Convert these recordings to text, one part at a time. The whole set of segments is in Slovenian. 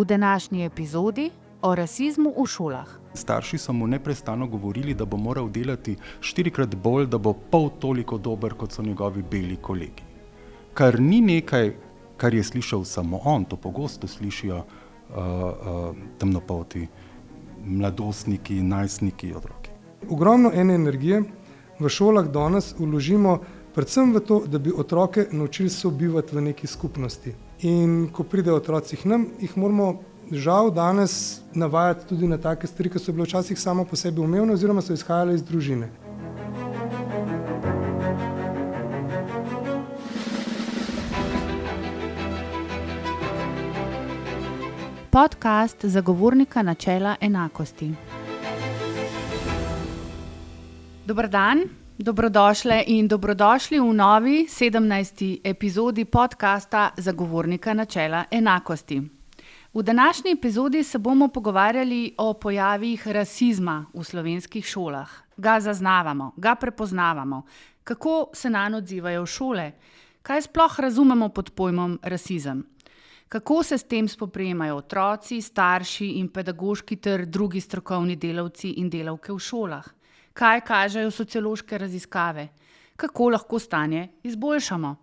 V današnji epizodi o rasizmu v šolah. Starši so mu neprestano govorili, da bo moral delati 4krat bolj, da bo pol toliko dober, kot so njegovi beli kolegi. Kar ni nekaj, kar je slišal samo on, to pogosto slišijo temnopolti mladostniki, najstniki, otroci. Ogromno ene energije v šolah danes vložimo predvsem v to, da bi otroke naučili sobivati v neki skupnosti. In ko pridejo otroci k nam, jih moramo žal danes navajati tudi na take stvari, ki so bile včasih samo po sebi umevne oziroma so izhajale iz družine. Podcast zagovornika načela enakosti. Dober dan, dobrodošle in dobrodošli v novi 17. epizodi podcasta zagovornika načela enakosti. V današnji epizodi se bomo pogovarjali o pojavih rasizma v slovenskih šolah. Ga zaznavamo, ga prepoznavamo, kako se nanj odzivajo šole, kaj sploh razumemo pod pojmom rasizem. Kako se s tem spoprijemajo otroci, starši in pedagoški ter drugi strokovni delavci in delavke v šolah? Kaj kažejo sociološke raziskave? Kako lahko stanje izboljšamo?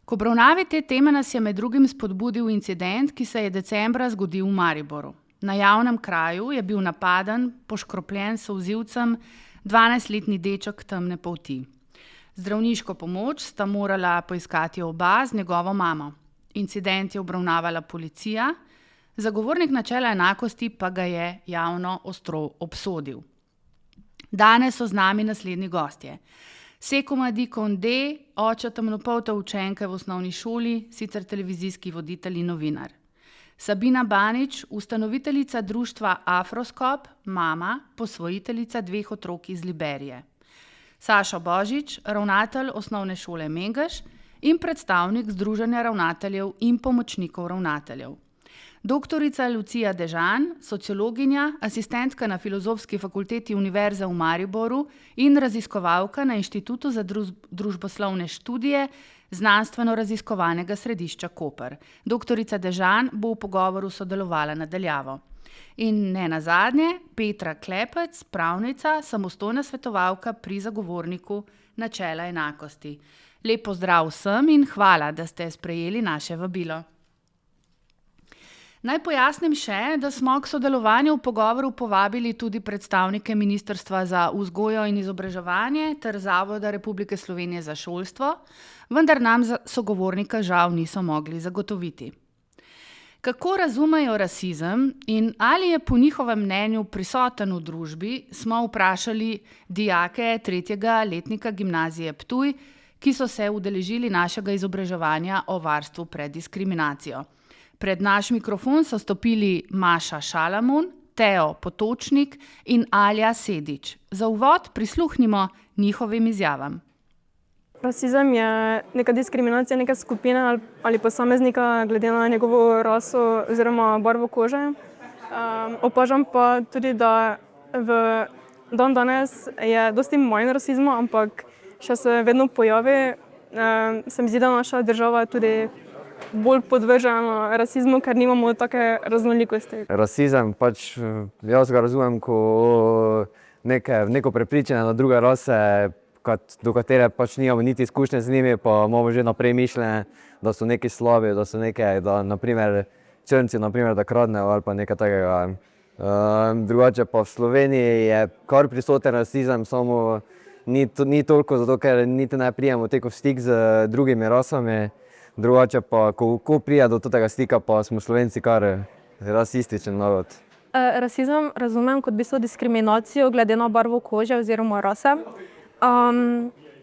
K obravnavi te teme nas je med drugim spodbudil incident, ki se je decembra zgodil v Mariboru. Na javnem kraju je bil napaden, poškropljen s solzivcem 12-letni deček temne polti. Zdravniško pomoč sta morala poiskati oba z njegovo mamo. Incident je obravnavala policija, zagovornik načela enakosti pa ga je javno ostro obsodil. Danes so z nami naslednji gostje. Seko Madi Konde, oče temnopolte učenke v osnovni šoli, sicer televizijski voditelj in novinar. Sabina Banič, ustanoviteljica društva Afroskop, mama, posvojiteljica 2 otrok iz Liberije. Sašo Božič, ravnatelj osnovne šole Mengeš in predstavnik Združenja ravnateljev in pomočnikov ravnateljev. Doktorica Lucija Dežan, sociologinja, asistentka na Filozofski fakulteti Univerze v Mariboru in raziskovalka na Inštitutu za družboslovne študije Znanstveno-raziskovalnega središča Koper. Doktorica Dežan bo v pogovoru sodelovala na daljavo. In ne nazadnje, Petra Klepec, pravnica, samostojna svetovalka pri zagovorniku načela enakosti. Lep pozdrav vsem in hvala, da ste sprejeli naše vabilo. Naj pojasnim še, da smo k sodelovanju v pogovoru povabili tudi predstavnike Ministrstva za vzgojo in izobraževanje ter Zavoda Republike Slovenije za šolstvo, vendar nam sogovornika žal niso mogli zagotoviti. Kako razumejo rasizem in ali je po njihovem mnenju prisoten v družbi, smo vprašali dijake 3. letnika gimnazije Ptuj, ki so se udeležili našega izobraževanja o varstvu pred diskriminacijo. Pred naš mikrofon so stopili Maša Šalamun, Teo Potočnik in Alja Sedič. Za uvod prisluhnimo njihovim izjavam. Rasizem je neka diskriminacija neke skupine ali posameznika glede na njegovo raso oziroma barvo kože. Opažam pa tudi, da v dan danes je dosti manj rasizma, ampak še se vedno pojavi. Se mi zdi, da naša država tudi bolj podvržena rasizmu, ker nimamo take raznolikosti. Rasizem jaz ga razumem kot neko prepričanje na druge rase, do katere nimamo niti izkušnje z njimi, pa imamo že naprej mišljenje, da so neki slabi, da so da naprimer črnci da kradnejo ali pa nekaj takega. Drugače pa v Sloveniji je kar prisoten rasizem, samo ni toliko zato, ker niti ne pridemo v stik z drugimi rasami. Drugače pa, ko pride do tega stika, pa smo Slovenci kar rasističen narod. Rasizem razumem kot diskriminacijo glede na barvo kože oziroma rase.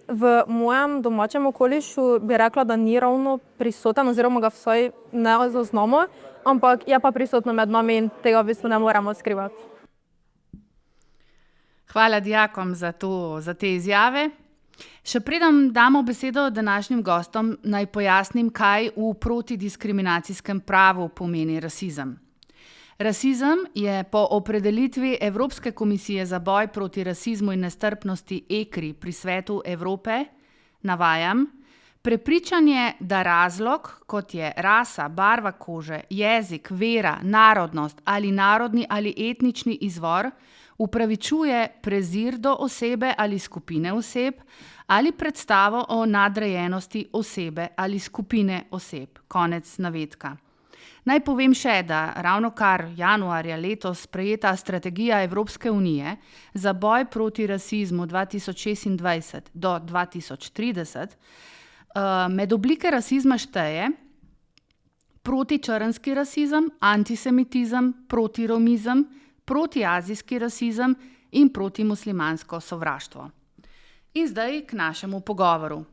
V mojem domačem okolišu bi rekla, da ni ravno prisoten oziroma ga vsaj ne zaznamo, ampak je pa prisotno med nami in tega v bistvu ne moremo skrivati. Hvala dijakom za te izjave. Še preden damo besedo današnjim gostom, naj pojasnim, kaj v protidiskriminacijskem pravu pomeni rasizem. Rasizem je po opredelitvi Evropske komisije za boj proti rasizmu in nestrpnosti ECRI pri Svetu Evrope, navajam, Prepričanje, da razlog, kot je rasa, barva kože, jezik, vera, narodnost ali narodni ali etnični izvor, upravičuje prezir do osebe ali skupine oseb ali predstavo o nadrejenosti osebe ali skupine oseb. Konec navedka. Naj povem še, da ravnokar januarja letos sprejeta strategija Evropske unije za boj proti rasizmu 2026 do 2030 med oblike rasizma šteje protičrnski rasizem, antisemitizem, protiromizem, protiazijski rasizem in protimuslimansko sovraštvo. In zdaj k našemu pogovoru.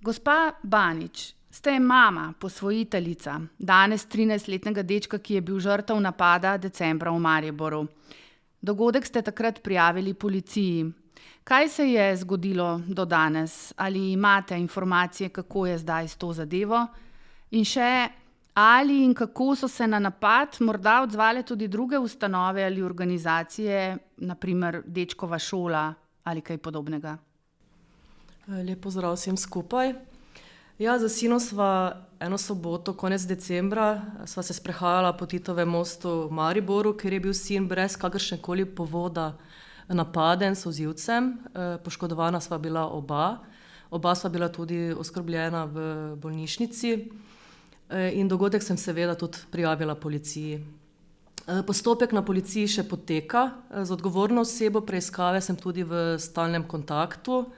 Gospa Banič, ste mama, posvojiteljica, danes 13-letnega dečka, ki je bil žrtev napada decembra v Mariboru. Dogodek ste takrat prijavili policiji. Kaj se je zgodilo do danes? Ali imate informacije, kako je zdaj s to zadevo? In še, ali in kako so se na napad morda odzvale tudi druge ustanove ali organizacije, naprimer dečkova šola ali kaj podobnega? Lep pozdrav vsem skupaj. Ja, za sinom sva eno soboto, konec decembra, sva se sprehajala po Titovem mostu v Mariboru, ker je bil sin brez kakršnekoli povoda napaden s solzivcem. Poškodovana sva bila oba. Oba sva bila tudi oskrbljena v bolnišnici. In dogodek sem seveda tudi prijavila policiji. Postopek na policiji še poteka. Z odgovorno osebo preiskave sem tudi v stalnem kontaktu.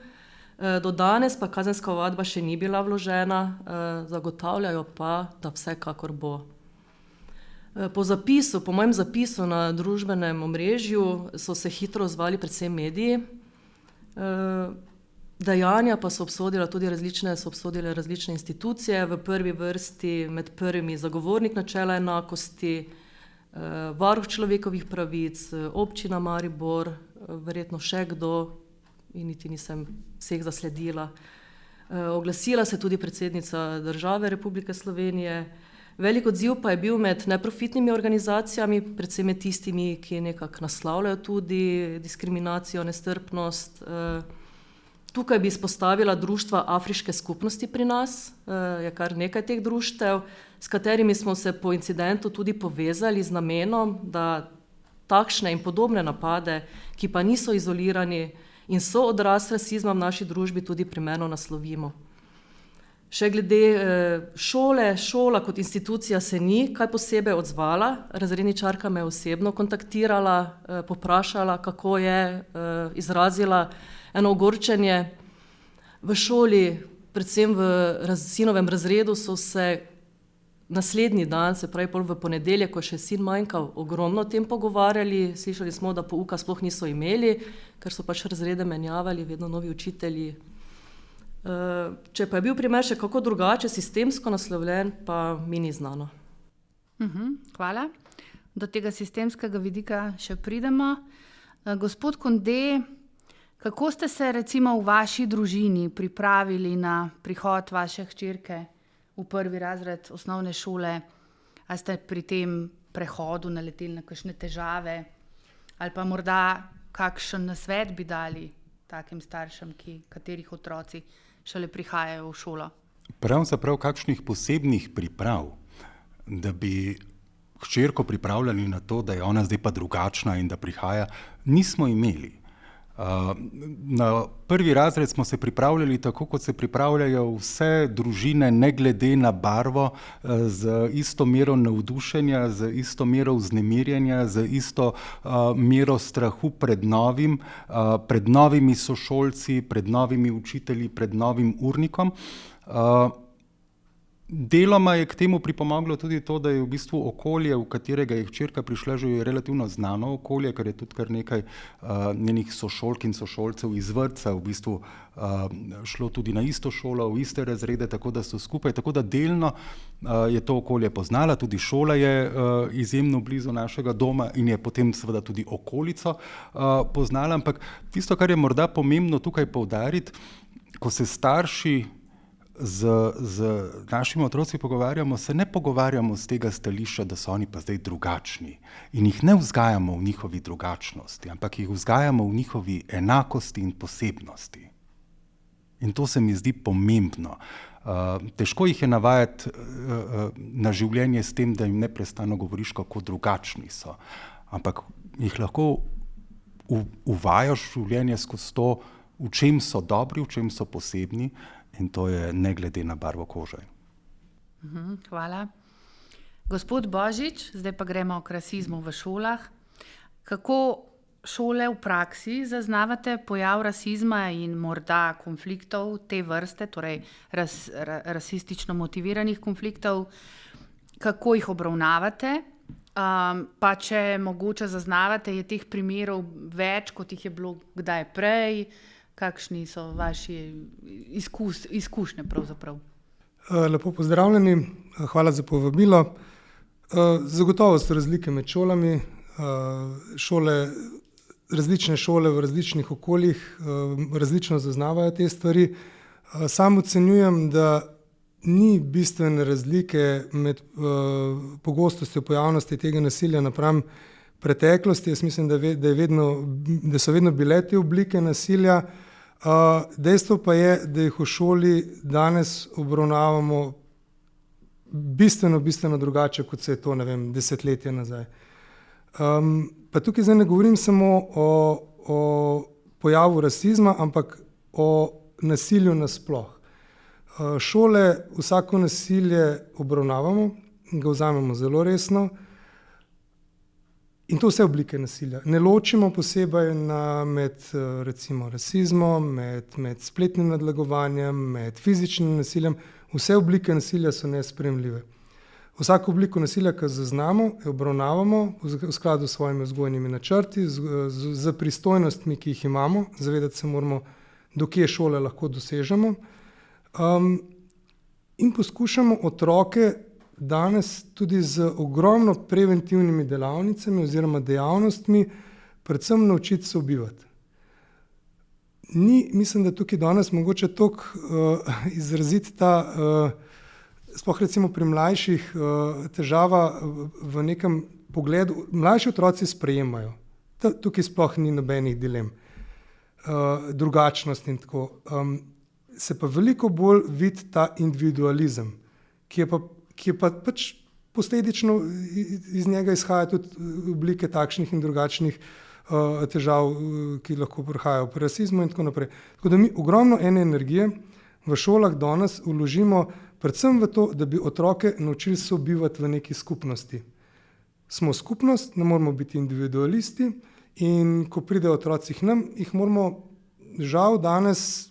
Do danes pa kazenska ovadba še ni bila vložena, zagotavljajo pa, da vsekakor bo. Po mojem zapisu na družbenem omrežju so se hitro odzvali predvsem mediji. Dejanja pa so obsodile različne institucije, v prvi vrsti med prvimi zagovornik načela enakosti, varuh človekovih pravic, občina Maribor, verjetno še kdo, in niti nisem vseh zasledila. Oglasila se tudi predsednica države Republike Slovenije. Velik odziv pa je bil med neprofitnimi organizacijami, predvsem med tistimi, ki nekako naslavljajo tudi diskriminacijo, nestrpnost. Tukaj bi izpostavila društva afriške skupnosti pri nas, je kar nekaj teh društev, s katerimi smo se po incidentu tudi povezali z namenom, da takšne in podobne napade, ki pa niso izolirani in so odraz rasizma v naši družbi, tudi primerno naslovimo. Še glede šola kot institucija se ni kaj posebej odzvala. Razredničarka me je osebno kontaktirala, poprašala, kako je, izrazila eno ogorčenje. V šoli, predvsem v sinovem razredu, so se naslednji dan, se pravi pol v ponedeljek, ko je še sin manjkal, ogromno o tem pogovarjali. Slišali smo, da pouka sploh niso imeli, ker so pač razrede menjavali, vedno novi učitelji. Če pa je bil primer še kako drugače, sistemsko naslovljen, pa mi ni znano. Hvala. Do tega sistemskega vidika še pridemo. Gospod Konde, kako ste se recimo v vaši družini pripravili na prihod vaše hčerke v prvi razred osnovne šole? A ste pri tem prehodu naleteli na kakšne težave? Ali pa morda kakšen nasvet bi dali takim staršem, katerih otroci šele prihajajo v šolo? Pravzaprav kakšnih posebnih priprav, da bi hčerko pripravljali na to, da je ona zdaj pa drugačna in da prihaja, nismo imeli. Na prvi razred smo se pripravljali tako, kot se pripravljajo vse družine, ne glede na barvo, z isto mero navdušenja, z isto mero vznemirjenja, z isto mero strahu pred novimi sošolci, pred novimi učitelji, pred novim urnikom. Deloma je k temu pripomoglo tudi to, da je v bistvu okolje, v katerega je hčerka prišla, že relativno znano okolje, ker je tudi kar nekaj njenih sošolk in sošolcev iz vrtca v bistvu šlo tudi na isto šolo, v iste razrede, tako da so skupaj. Tako da delno je to okolje poznala, tudi šola je izjemno blizu našega doma in je potem seveda tudi okolico poznala. Ampak tisto, kar je morda pomembno tukaj poudariti, ko se starši z našimi otroci pogovarjamo, se ne pogovarjamo z tega stališča, da so oni pa zdaj drugačni in jih ne vzgajamo v njihovi drugačnosti, ampak jih vzgajamo v njihovi enakosti in posebnosti. In to se mi zdi pomembno. Težko jih je navajati na življenje s tem, da jim neprestano govoriš, kako drugačni so. Ampak jih lahko uvajaš v življenje skozi to, v čem so dobri, v čem so posebni, in to je ne glede na barvo kože. Hvala. Gospod Božič, zdaj pa gremo k rasizmu v šolah. Kako šole v praksi zaznavate pojav rasizma in morda konfliktov te vrste, torej rasistično motiviranih konfliktov, kako jih obravnavate? Pa če mogoče zaznavate, je teh primerov več, kot jih je bilo kdaj prej, kakšni so vaši izkušnje pravzaprav? Lepo pozdravljeni, hvala za povabilo. Zagotovo so razlike med šolami. Različne šole v različnih okoljih različno zaznavajo te stvari. Sam ocenjujem, da ni bistvene razlike med pogostostjo pojavnosti tega nasilja napram preteklosti. Jaz mislim, da so vedno bile te oblike nasilja. Dejstvo pa je, da jih v šoli danes obravnavamo bistveno drugače, kot se je to, 10 nazaj. Pa tukaj zdaj ne govorim samo o pojavu rasizma, ampak o nasilju nasploh. Šole vsako nasilje obravnavamo, ga vzamemo zelo resno in to vse oblike nasilja. Ne ločimo posebej med recimo rasizmom, med spletnim nadlegovanjem, med fizičnim nasiljem. Vse oblike nasilja so nesprejemljive. Vsako obliko nasilja, ki zaznamo, obravnavamo v skladu s svojimi vzgojnimi načrti, z pristojnostmi, ki jih imamo, zavedati se moramo, do kje šole lahko dosežemo. In poskušamo otroke danes tudi z ogromno preventivnimi delavnicami oziroma dejavnostmi predvsem naučiti sobivati. Mislim, da tukaj danes mogoče toliko izraziti ta sploh recimo pri mlajših težava v nekem pogledu. Mlajši otroci sprejemajo. Tukaj sploh ni nobenih dilem. Drugačnost in tako. Se pa veliko bolj vidi ta individualizem, ki je pa pač posledično iz njega izhaja tudi oblike takšnih in drugačnih težav, ki lahko prihajajo pri rasizmu in tako naprej. Tako da mi ogromno ene energije v šolah danes vložimo predvsem v to, da bi otroke naučili sobivati v neki skupnosti. Smo skupnost, ne moramo biti individualisti in ko pridejo otroci k nam, jih moramo žal danes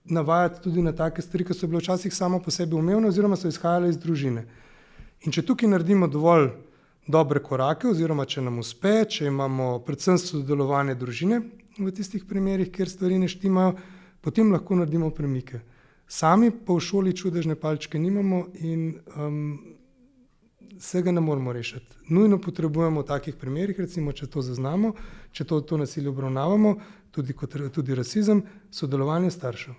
navajati tudi na take stvari, ki so bile včasih samo po sebi umevne oziroma so izhajale iz družine. In če tukaj naredimo dovolj dobre korake oziroma če nam uspe, če imamo predvsem sodelovanje družine v tistih primerih, kjer stvari ne štimajo, potem lahko naredimo premike. Sami pa v šoli čudežne palčke nimamo in vsega ne moremo rešiti. Nujno potrebujemo v takih primerih, recimo, če to zaznamo, če to nasilje obravnavamo, tudi rasizem, sodelovanje staršev.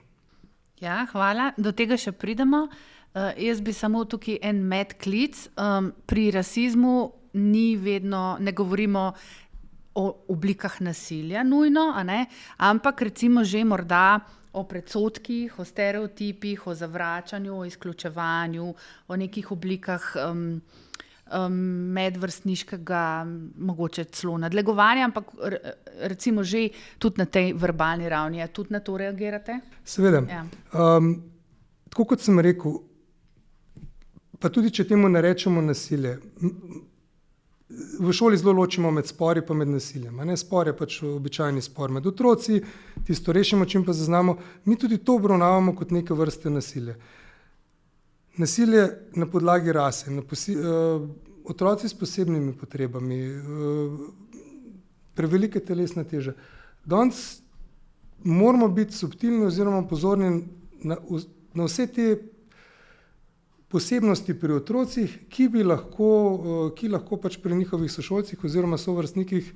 Ja, hvala. Do tega še pridemo. Jaz bi samo tukaj en medklic. Pri rasizmu ne govorimo o oblikah nasilja nujno, ampak recimo že morda o predsodkih, o stereotipih, o zavračanju, o izključevanju, o nekih oblikah medvrstniškega, mogoče celo nadlegovanja, ampak recimo že tudi na tej verbalni ravni. Tudi na to reagirate? Seveda. Ja. Tako kot sem rekel, pa tudi če temu ne rečemo nasilje, v šoli zelo ločimo med spori pa med nasiljem. Spor je pač običajni spor med otroci, tisto rešimo, čim pa zaznamo. Mi tudi to obravnavamo kot neke vrste nasilje. Nasilje na podlagi rase, otroci s posebnimi potrebami, prevelike telesne teže. Danes moramo biti subtilni oziroma pozorni na vse te posebnosti pri otrocih, ki lahko pač pri njihovih sošolcih oziroma sovrstnikih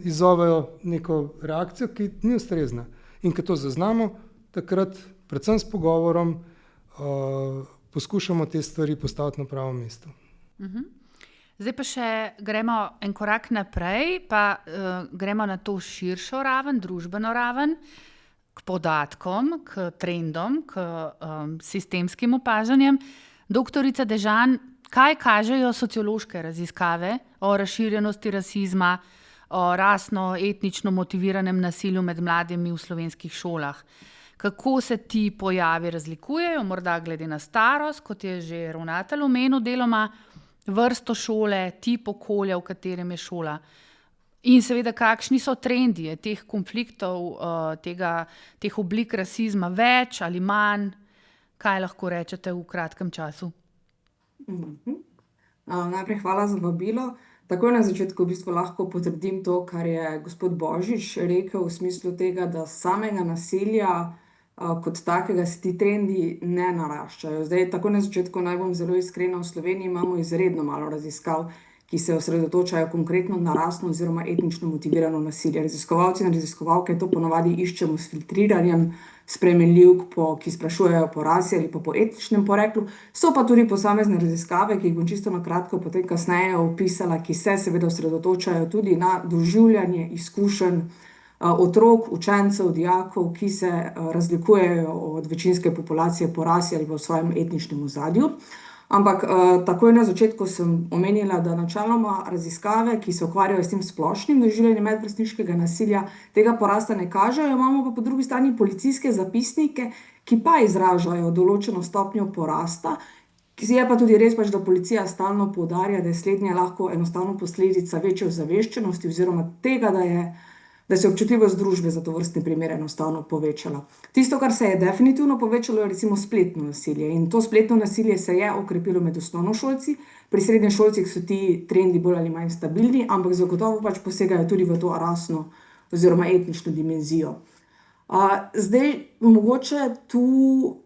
izzovejo neko reakcijo, ki ni ustrezna. In ko to zaznamo, takrat predvsem s pogovorom poskušamo te stvari postaviti na pravo mesto. Zdaj pa še gremo en korak naprej, pa gremo na to širšo raven, družbeno raven. k podatkom, k trendom, k sistemskim opažanjem. Doktorica Dežan, kaj kažejo sociološke raziskave o razširjenosti rasizma, o rasno, etnično motiviranem nasilju med mladimi v slovenskih šolah? Kako se ti pojavi razlikujejo, morda glede na starost, kot je že ravnatelj omenil deloma, vrsto šole, tip okolja, v katerem je šola? In seveda, kakšni so trendi teh konfliktov, teh oblik rasizma, več ali manj? Kaj lahko rečete v kratkem času? Najprej hvala za vabilo. Takoj na začetku v bistvu lahko potrdim to, kar je gospod Božič rekel v smislu tega, da samega nasilja kot takega ti trendi ne naraščajo. Zdaj, takoj na začetku naj bom zelo iskrena, v Sloveniji imamo izredno malo raziskav, ki se osredotočajo konkretno na rasno oziroma etnično motivirano nasilje. Raziskovalci in raziskovalke to ponavadi iščemo s filtriranjem spremenljivk, ki sprašujejo po rasi ali pa po etničnem poreklu. So pa tudi posamezne raziskave, ki jih bom čisto na kratko potem kasneje opisala, ki se seveda osredotočajo tudi na doživljanje izkušenj otrok, učencev, dijakov, ki se razlikujejo od večinske populacije po rasi ali v svojem etničnem ozadju. Ampak takoj na začetku sem omenila, da načeloma raziskave, ki se ukvarjajo s tem splošnim doživljanjem medvrstniškega nasilja, tega porasta ne kažejo, imamo pa po drugi strani policijske zapisnike, ki pa izražajo določeno stopnjo porasta, ki je pa tudi res, da policija stalno poudarja, da je slednja lahko enostavno posledica večje ozaveščenosti oziroma tega, da se je občutljivost družbe za to vrstne primere enostavno povečala. Tisto, kar se je definitivno povečalo, je recimo spletno nasilje. In to spletno nasilje se je okrepilo med osnovnošolci. Pri srednješolcih so ti trendi bolj ali manj stabilni, ampak zagotovo posegajo tudi v to rasno oziroma etnično dimenzijo. Zdaj, mogoče tu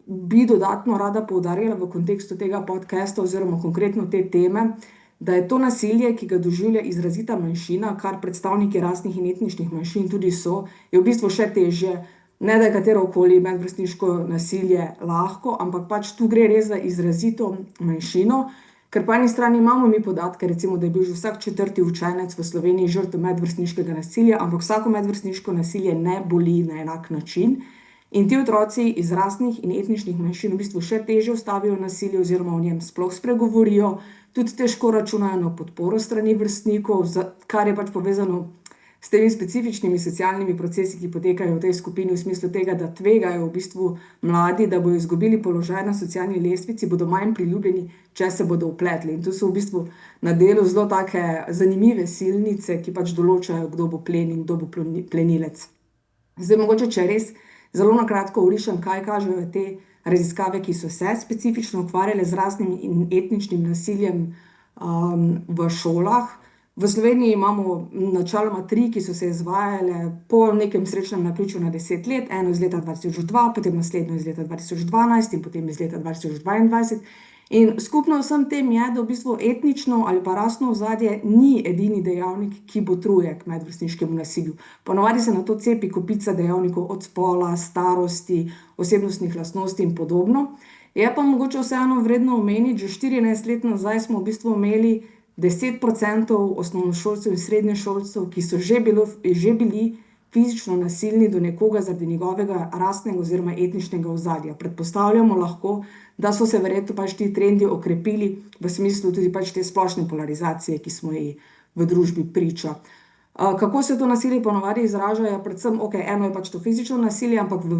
bi dodatno rada poudarila v kontekstu tega podcasta oziroma konkretno te teme, da je to nasilje, ki ga doživlja izrazita manjšina, kar predstavniki rasnih in etničnih manjšin tudi so, je v bistvu še težje. Ne da je katerokoli medvrstniško nasilje lahko, ampak tu gre res za izrazito manjšino, ker po eni strani imamo mi podatke, recimo, da je bil že vsak 4. učenec v Sloveniji žrtev medvrstniškega nasilja, ampak vsako medvrstniško nasilje ne boli na enak način. In ti otroci iz rasnih in etničnih manjšin v bistvu še težje ustavijo nasilje oziroma o njem sploh spregovorijo, tudi težko računajo na podporo strani vrstnikov, kar je povezano s temi specifičnimi socialnimi procesi, ki potekajo v tej skupini, v smislu tega, da tvegajo v bistvu mladi, da bodo izgubili položaj na socialni lestvici, bodo manj priljubljeni, če se bodo vpletli. In tu so v bistvu na delu zelo take zanimive silnice, ki določajo, kdo bo plen in kdo bo plenilec. Zdaj, mogoče, če res zelo na kratko orišem, kaj kažejo te raziskave, ki so se specifično ukvarjale z rasnim in etničnim nasiljem v šolah. V Sloveniji imamo načeloma 3, ki so se izvajale po nekem srečnem naključju na 10 let, eno iz leta 2002, potem naslednjo iz leta 2012 in potem iz leta 2022. In skupno vsem tem je, da v bistvu etnično ali pa rasno ozadje ni edini dejavnik, ki botruje k medvrstniškemu nasilju. Ponavadi se na to cepi kopica dejavnikov od spola, starosti, osebnostnih lastnosti in podobno. Je pa mogoče vseeno vredno omeniti, že 14 let nazaj smo v bistvu imeli 10% osnovnošolcev in srednješolcev, ki so že bili fizično nasilni do nekoga zaradi njegovega rasnega oziroma etničnega ozadja. Predpostavljamo lahko, da so se verjetno ti trendi okrepili v smislu tudi te splošne polarizacije, ki smo ji v družbi priča. Kako se to nasilje ponavadi izraža? Predvsem, eno je to fizično nasilje, ampak v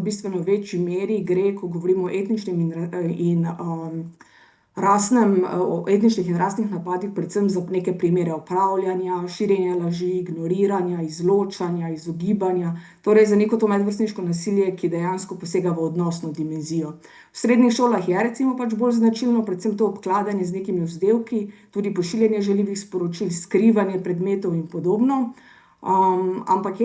bistveno večji meri gre, ko govorimo o etničnem in etničnih in rasnih napadih, predvsem za neke primere opravljanja, širjenja laži, ignoriranja, izločanja, izogibanja, torej za neko to medvrstniško nasilje, ki dejansko posega v odnosno dimenzijo. V srednjih šolah je recimo bolj značilno predvsem to obkladanje z nekimi vzdevki, tudi pošiljanje žaljivih sporočil, skrivanje predmetov in podobno. Ampak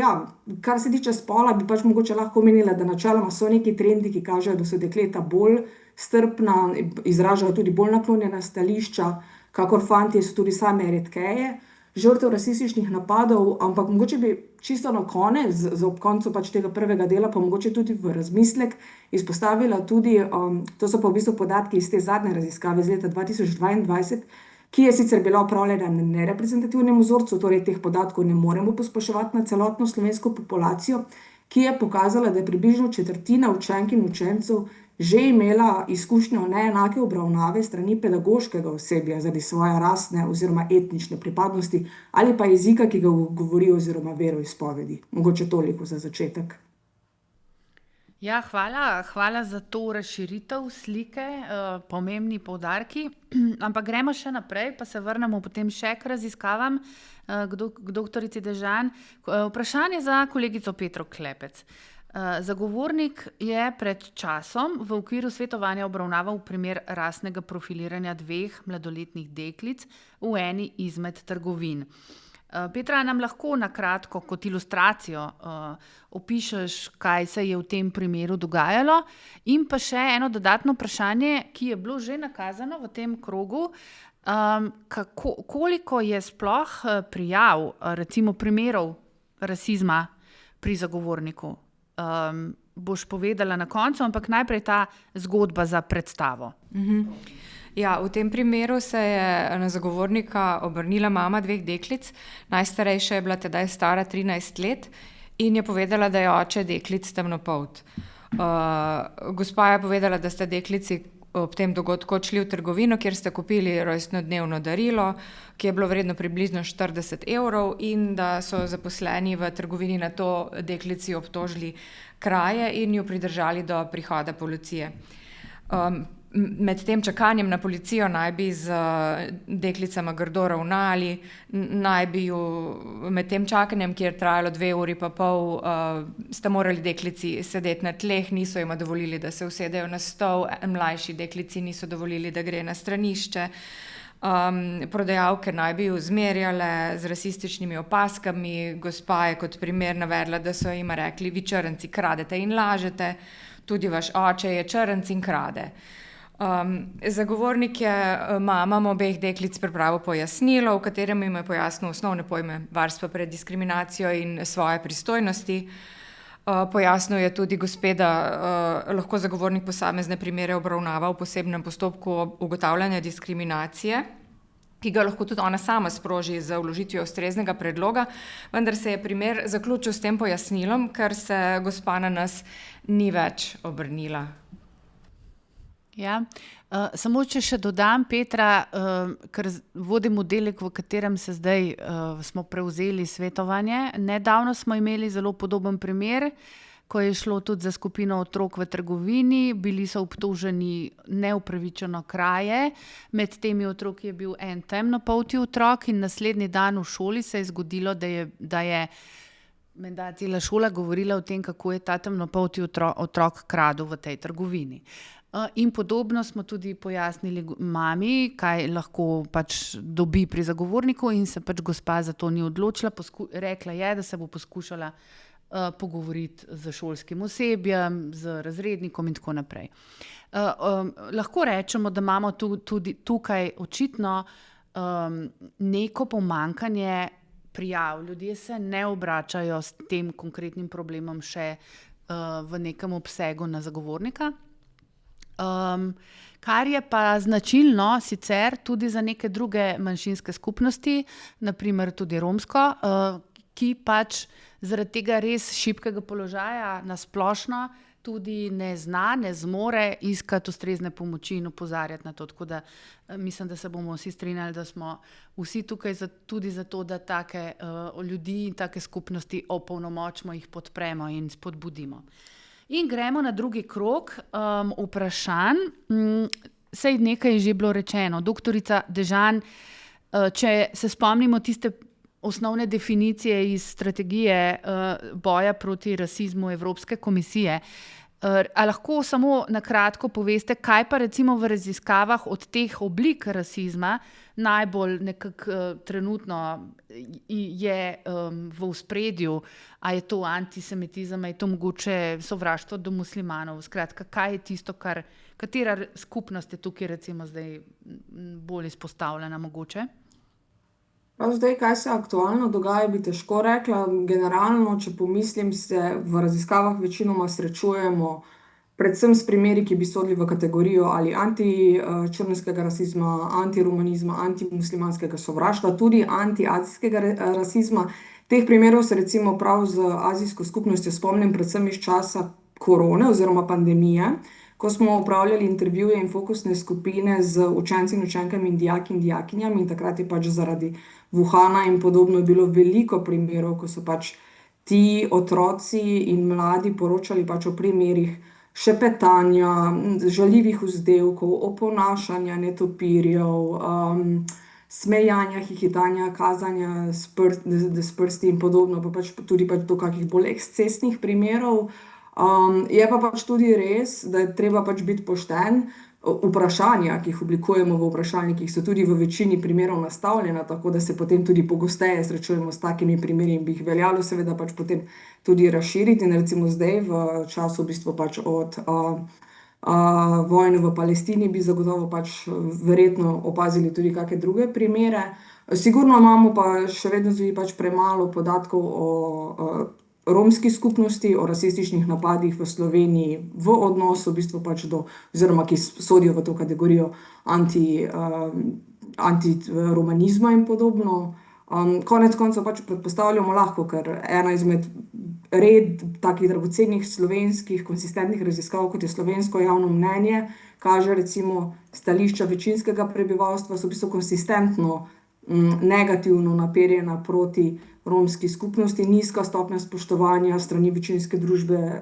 kar se tiče spola, bi mogoče lahko omenila, da načeloma so neki trendi, ki kažejo, da so dekleta bolj strpna, izražajo tudi bolj naklonjena stališča, kakor fantje so tudi same redkeje žrtev rasističnih napadov, ampak mogoče bi čisto na konec, ob koncu tega prvega dela, pa mogoče tudi v razmislek izpostavila tudi, to so pa v bistvu podatki iz te zadnje raziskave iz leta 2022, ki je sicer bila opravljena na nereprezentativnem vzorcu, torej teh podatkov ne moremo posploševati na celotno slovensko populacijo, ki je pokazala, da je približno četrtina učenk in učencev že imela izkušnjo neenake obravnave strani pedagoškega osebja zaradi svoje rasne oziroma etnične pripadnosti ali pa jezika, ki ga govori, oziroma veroizpovedi. Mogoče toliko za začetek. Ja, hvala za to razširitev slike, pomembni poudarki. Ampak gremo še naprej, pa se vrnemo potem še k raziskavam k doktorici Dežan. Vprašanje za kolegico Petro Klepec. Zagovornik je pred časom v okviru svetovanja obravnaval primer rasnega profiliranja 2 mladoletnih deklic v eni izmed trgovin. Petra, nam lahko na kratko kot ilustracijo opišeš, kaj se je v tem primeru dogajalo, in pa še eno dodatno vprašanje, ki je bilo že nakazano v tem krogu. Koliko je sploh prijav, recimo primerov rasizma pri zagovorniku? Boš povedala na koncu, ampak najprej ta zgodba za predstavo. Ja, v tem primeru se je na zagovornika obrnila mama 2 deklic. Najstarejša je bila tedaj stara 13 let in je povedala, da je oče deklic temnopolt. Gospa je povedala, da sta deklici ob tem dogodku odšli v trgovino, kjer sta kupili rojstnodnevno darilo, ki je bilo vredno približno 40 € in da so zaposleni v trgovini na to deklici obtožili kraje in jo pridržali do prihoda policije. Med tem čakanjem na policijo naj bi z deklicama grdo ravnali, naj bi ju med tem čakanjem, ki je trajalo 2 uri pa pol, sta morali deklici sedeti na tleh, niso jima dovolili, da se usedejo na stol, mlajši deklici niso dovolili, da gre na stranišče. Prodajalke naj bi ju zmerjale z rasističnimi opazkami, gospa je kot primer navedla, da so jima rekli: vi črnci kradete in lažete, tudi vaš oče je črnc in krade. Zagovornik je mamam obeh deklic pripravil pojasnilo, v katerem jim je pojasnil osnovne pojme varstva pred diskriminacijo in svoje pristojnosti. Pojasnil je tudi gospe, da lahko zagovornik posamezne primere obravnava v posebnem postopku ugotavljanja diskriminacije, ki ga lahko tudi ona sama sproži z vložitvijo ustreznega predloga, vendar se je primer zaključil s tem pojasnilom, ker se gospa na nas ni več obrnila. Ja, samo če še dodam, Petra, ker vodim oddelek, v katerem se zdaj smo prevzeli svetovanje. Nedavno smo imeli zelo podoben primer, ko je šlo tudi za skupino otrok v trgovini, bili so obtoženi neupravičeno kraje, med temi otroki je bil en temnopolti otrok in naslednji dan v šoli se je zgodilo, da je menda cela šola govorila o tem, kako je ta temnopolti otrok kradel v tej trgovini. In podobno smo tudi pojasnili mami, kaj lahko pač dobi pri zagovorniku, in se pač gospa za to ni odločila. Rekla je, da se bo poskušala pogovoriti z šolskim osebjem, z razrednikom in tako naprej. Lahko rečemo, da imamo tudi tukaj očitno neko pomanjkanje prijav. Ljudje se ne obračajo s tem konkretnim problemom še v nekem obsegu na zagovornika. Kar je pa značilno sicer tudi za neke druge manjšinske skupnosti, naprimer tudi romsko, ki pač zaradi tega res šibkega položaja na splošno tudi ne zna, ne zmore iskati ustrezne pomoči in opozarjati na to. Tako da mislim, da se bomo vsi strinjali, da smo vsi tukaj tudi zato, da take ljudi in take skupnosti opolnomočimo, jih podpremo in spodbudimo. In gremo na drugi krog vprašanj. Sej nekaj je že bilo rečeno. Doktorica Dežan, če se spomnimo tiste osnovne definicije iz strategije boja proti rasizmu Evropske komisije, a lahko samo na kratko poveste, kaj pa recimo v raziskavah od teh oblik rasizma najbolj nekako trenutno je v ospredju, a je to antisemitizem, a je to mogoče sovraštvo do muslimanov, skratka, kaj je tisto, katera skupnost je tukaj recimo zdaj bolj izpostavljena mogoče? Zdaj, kaj se aktualno dogaja, bi težko rekla. Generalno, če pomislim, se v raziskavah večinoma srečujemo predvsem s primeri, ki bi sodili v kategorijo ali antičrnskega rasizma, antiromanizma, antimuslimanskega sovraštva, tudi antiazijskega rasizma, Teh primerov se recimo prav z azijsko skupnostjo spomnim predvsem iz časa korone oziroma pandemije, ko smo upravljali intervjuje in fokusne skupine z učenci in učenkami in dijaki in dijakinjami, in takrat je pač zaradi Wuhana in podobno bilo veliko primerov, ko so pač ti otroci in mladi poročali pač o primerih šepetanja, žaljivih vzdevkov, oponašanja netopirjev, smejanja, hihitanja, kazanja s prsti in podobno, pa pač tudi pač do kakih bolj ekscesnih primerov. Je pa pač tudi res, da je treba pač biti pošten. Vprašanja, ki jih oblikujemo v vprašalnikih, so tudi v večini primerov nastavljena, tako da se potem tudi pogosteje srečujemo s takimi primeri in bi jih veljalo seveda pač potem tudi razširiti. In recimo zdaj v času v bistvu pač od vojne v Palestini bi zagotovo pač verjetno opazili tudi kakšne druge primere. Sigurno imamo pa še vedno tudi pač premalo podatkov o romski skupnosti, o rasističnih napadih v Sloveniji v odnosu v bistvu pač do, oziroma ki sodijo v to kategorijo antiromanizma in podobno. Konec koncev pač predpostavljamo lahko, ker ena izmed takih dragocenih slovenskih konsistentnih raziskav, kot je slovensko javno mnenje, kaže recimo stališča večinskega prebivalstva, so v bistvu konsistentno negativno naperjena proti romski skupnosti, nizka stopnja spoštovanja strani večinske družbe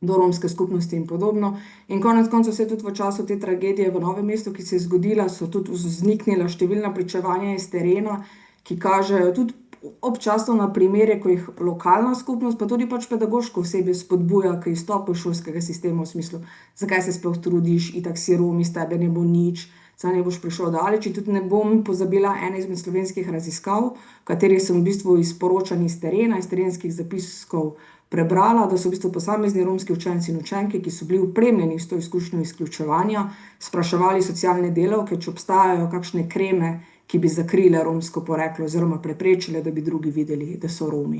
do romske skupnosti in podobno. In konec koncev se tudi v času te tragedije v Novem mestu, ki se je zgodila, so tudi vzniknila številna pričevanja iz terena, ki kažejo tudi občasno na primere, ko jih lokalna skupnost, pa tudi pač pedagoško osebje spodbuja k izstopu iz šolskega sistema v smislu, zakaj se sploh trudiš, itak si Rom, iz tebe ne bo nič, saj ne boš prišel daleč. In tudi ne bom pozabila ene izmed slovenskih raziskav, v kateri sem v bistvu iz poročanj iz terena, iz terenskih zapiskov prebrala, da so v bistvu posamezni romski učenci in učenke, ki so bili opremljeni s to izkušnjo izključevanja, spraševali socialne delavke, če obstajajo kakšne kreme, ki bi zakrile romsko poreklo oziroma preprečile, da bi drugi videli, da so Romi.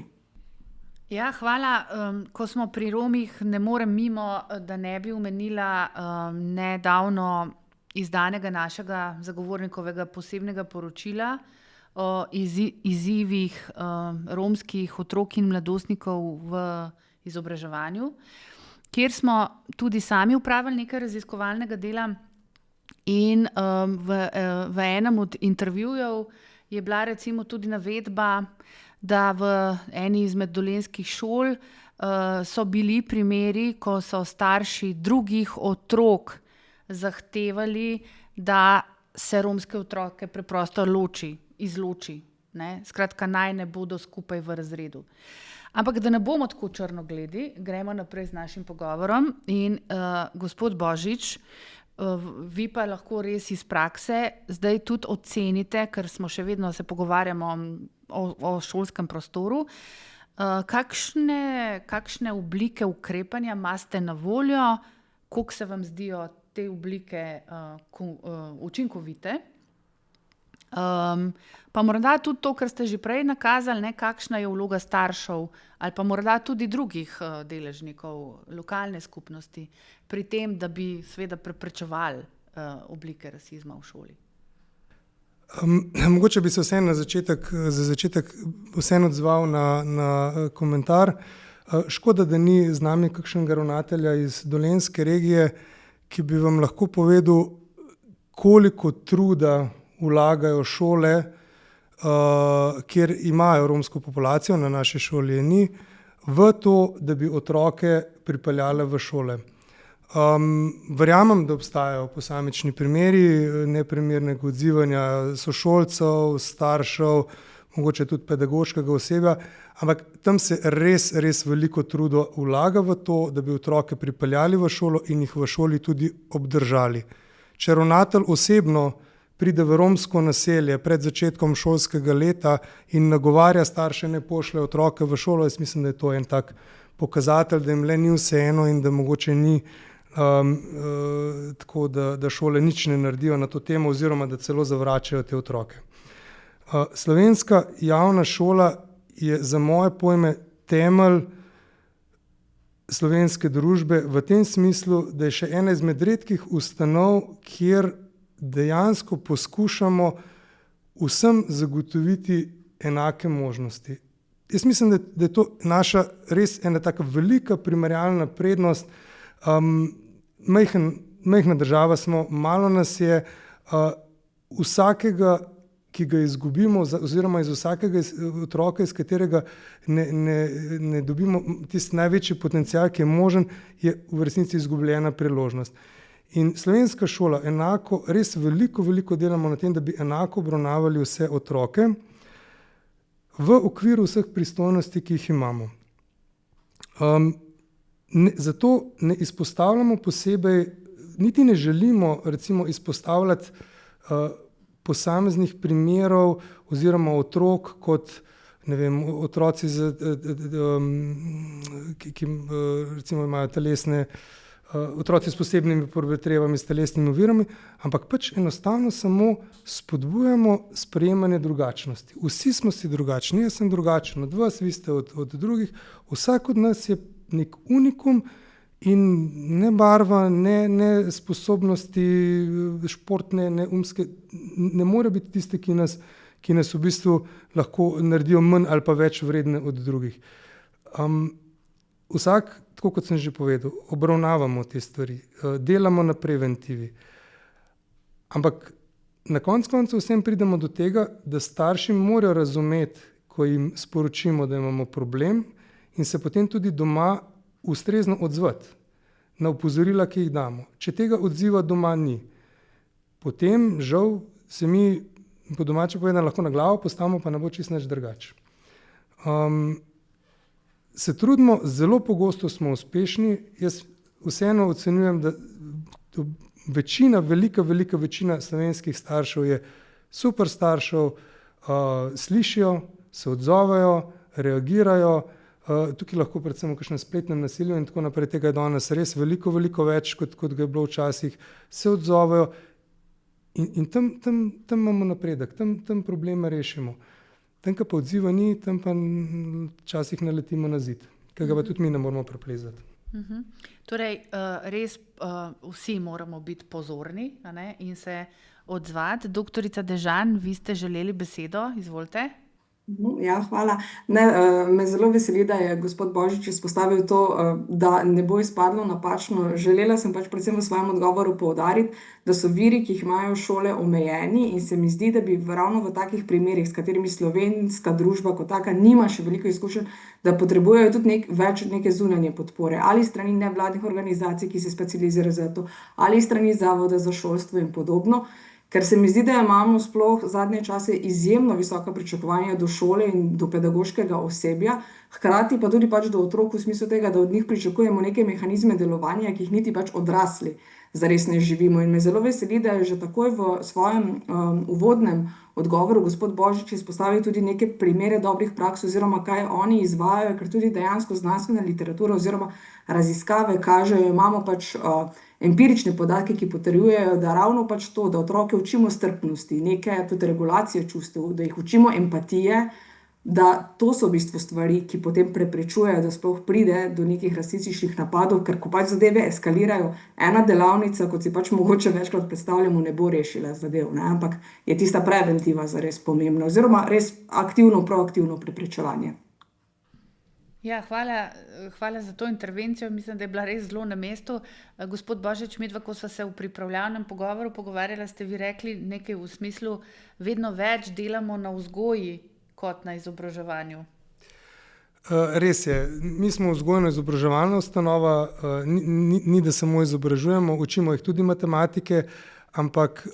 Ja, hvala. Ko smo pri Romih, ne morem mimo, da ne bi omenila nedavno izdanega našega zagovornikovega posebnega poročila o izzivih romskih otrok in mladostnikov v izobraževanju, kjer smo tudi sami opravili nekaj raziskovalnega dela. In v enem od intervjujev je bila recimo tudi navedba, da v eni izmed dolenjskih šol so bili primeri, ko so starši drugih otrok zahtevali, da se romske otroke preprosto izloči. Skratka, naj ne bodo skupaj v razredu. Ampak da ne bomo tako črnogledi, gremo naprej z našim pogovorom. In gospod Božič, vi pa lahko res iz prakse zdaj tudi ocenite, ker smo še vedno se pogovarjamo o šolskem prostoru, kakšne oblike ukrepanja imate na voljo, koliko se vam zdijo te oblike učinkovite. Pa morda tudi to, kar ste že prej nakazali, kakšna je vloga staršev ali pa morda tudi drugih deležnikov lokalne skupnosti pri tem, da bi seveda preprečevali oblike rasizma v šoli. Mogoče bi se za začetek vseeno odzval na komentar. Škoda, da ni z nami kakšnega ravnatelja iz dolenjske regije, ki bi vam lahko povedal, koliko truda vlagajo šole, kjer imajo romsko populacijo, na naši šoli je ni, v to, da bi otroke pripeljale v šole. Verjamem, da obstajajo posamični primeri neprimernega odzivanja sošolcev, staršev, mogoče tudi pedagoškega osebja, ampak tam se res veliko truda vlaga v to, da bi otroke pripeljali v šolo in jih v šoli tudi obdržali. Če ravnatelj osebno pride v romsko naselje pred začetkom šolskega leta in nagovarja starše, ne pošlje otroke v šolo, jaz mislim, da je to en tak pokazatelj, da jim le ni vseeno in da mogoče ni tako, da šole nič ne naredijo na to temo oziroma da celo zavračajo te otroke. Slovenska javna šola je za moje pojme temelj slovenske družbe v tem smislu, da je še ena izmed redkih ustanov, kjer dejansko poskušamo vsem zagotoviti enake možnosti. jaz mislim, da je to naša res ena taka velika primerjalna prednost. Majhna država smo, malo nas je, vsakega, ki ga izgubimo, oziroma iz vsakega otroka, iz katerega ne dobimo tisti največji potencial, ki je možen, je v resnici izgubljena priložnost. In slovenska šola enako, res veliko delamo na tem, da bi enako obravnavali vse otroke v okviru vseh pristojnosti, ki jih imamo. Zato ne izpostavljamo posebej, niti ne želimo recimo izpostavljati posameznih primerov oziroma otrok kot, ne vem, otroci, ki recimo imajo telesne, otroci s posebnimi potrebami, s telesnimi ovirami, ampak pač enostavno samo spodbujamo sprejemanje drugačnosti. Vsi smo si drugačni, jaz sem drugačen od vas, vi ste od drugih, vsak od nas je nek unikum in ne barva, ne sposobnosti športne, ne umske, ne more biti tiste, ki nas v bistvu lahko naredijo manj ali pa več vredne od drugih. Vsak, tako kot sem že povedal, obravnavamo te stvari, delamo na preventivi. Ampak na koncu vsem pridemo do tega, da starši morajo razumeti, ko jim sporočimo, da imamo problem, in se potem tudi doma ustrezno odzvati na opozorila, ki jih damo. Če tega odziva doma ni, potem žal se mi, po domače povedano, lahko na glavo postavimo, pa ne bo čisto nič drugače. Se trudimo, zelo pogosto smo uspešni, jaz vseeno ocenjujem, da večina, velika večina slovenskih staršev je super staršev, slišijo, se odzovejo, reagirajo, tukaj lahko predvsem v kakšnem spletnem nasilju in tako naprej, tega je danes res veliko več, kot ga je bilo včasih, se odzovejo in tam imamo napredek, tam probleme rešimo. Tam, ko pa odziva ni, tam pa včasih naletimo na zid, ki ga pa tudi mi ne moramo preplezati. Torej, res vsi moramo biti pozorni, a ne, in se odzvati. Doktorica Dežan, vi ste želeli besedo, izvolite. Ja, hvala. Me zelo veseli, da je gospod Božič izpostavil to, da ne bo izpadlo napačno. Želela sem pač predvsem v svojem odgovoru poudariti, da so viri, ki jih imajo šole, omejeni, in se mi zdi, da bi ravno v takih primerih, s katerimi slovenska družba kot taka nima še veliko izkušenj, da potrebujejo tudi več neke zunanje podpore, ali strani nevladnih organizacij, ki se specializirajo za to, ali strani Zavoda za šolstvo in podobno. Ker se mi zdi, da imamo sploh zadnje čase izjemno visoka pričakovanja do šole in do pedagoškega osebja, hkrati pa tudi pač do otrok v smislu tega, da od njih pričakujemo neke mehanizme delovanja, ki jih niti pač odrasli zares ne živimo. In me zelo veseli, da je že takoj v svojem uvodnem odgovoru gospod Božič izpostavil tudi neke primere dobrih praks oziroma kaj oni izvajajo, ker tudi dejansko znanstvena literatura oziroma raziskave kažejo, imamo pač empirične podatke, ki potrjujejo, da ravno pač to, da otroke učimo strpnosti, neke tudi regulacije čustev, da jih učimo empatije, da to so v bistvu stvari, ki potem preprečujejo, da sploh pride do nekih rasističnih napadov, ker ko pač zadeve eskalirajo, ena delavnica, kot si pač mogoče večkrat predstavljamo, ne bo rešila zadev, ne? Ampak je tista preventiva zares pomembna, oziroma res proaktivno preprečevanje. Ja, hvala za to intervencijo. Mislim, da je bila res zelo na mestu. Gospod Božič, midva, ko sva se v pripravljalnem pogovoru pogovarjala, ste vi rekli nekaj v smislu, vedno več delamo na vzgoji kot na izobraževanju. Res je. Mi smo vzgojno-izobraževalna ustanova, ni da samo izobražujemo, učimo jih tudi matematike, ampak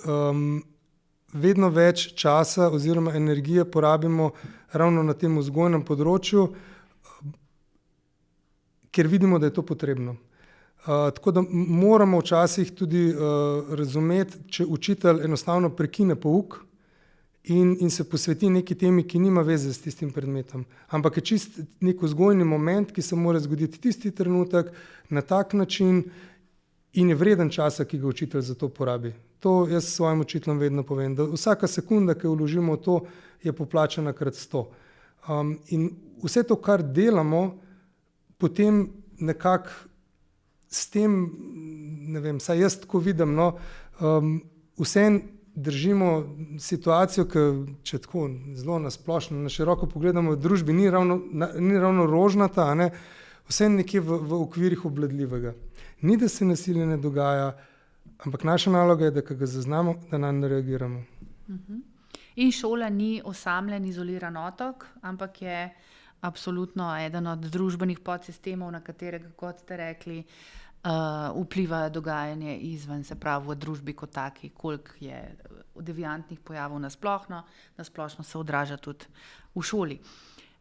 vedno več časa oziroma energije porabimo ravno na tem vzgojnem področju, ker vidimo, da je to potrebno. Tako da moramo včasih tudi razumeti, če učitelj enostavno prekine pouk in se posveti neki temi, ki nima veze s tistim predmetom. Ampak je čist nek vzgojni moment, ki se mora zgoditi tisti trenutek, na tak način in je vreden časa, ki ga učitelj za to porabi. To jaz svojim učiteljem vedno povem, da vsaka sekunda, ki jo vložimo v to, je poplačana krat 100. In vse to, kar delamo, potem nekako s tem, ne vem, saj jaz tako vidim, vseeno držimo situacijo, ki če tako zelo nasplošno, na široko pogledamo, v družbi ni ravno rožnata, a ne, vse nekje v okvirih obvladljivega. Ni, da se nasilje ne dogaja, ampak naša naloga je, da ga zaznamo, da nanj reagiramo. In šola ni osamljen, izoliran otok, ampak je absolutno eden od družbenih podsistemov, na katerega, kot ste rekli, vpliva dogajanje izven, se pravi v družbi kot taki, koliko je deviantnih pojavov nasplošno se odraža tudi v šoli.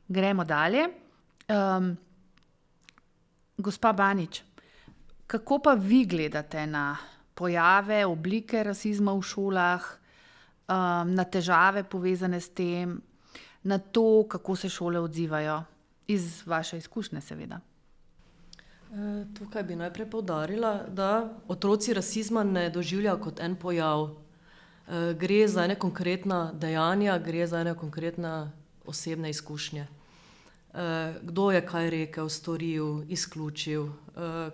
Gremo dalje. Gospa Banič, kako pa vi gledate na pojave, oblike rasizma v šolah, na težave povezane s tem, na to, kako se šole odzivajo, iz vaše izkušnje seveda? Tukaj bi najprej poudarila, da otroci rasizma ne doživljajo kot en pojav. Gre za ene konkretna dejanja, gre za ene konkretne osebne izkušnje. Kdo je kaj rekel, storil, izključil.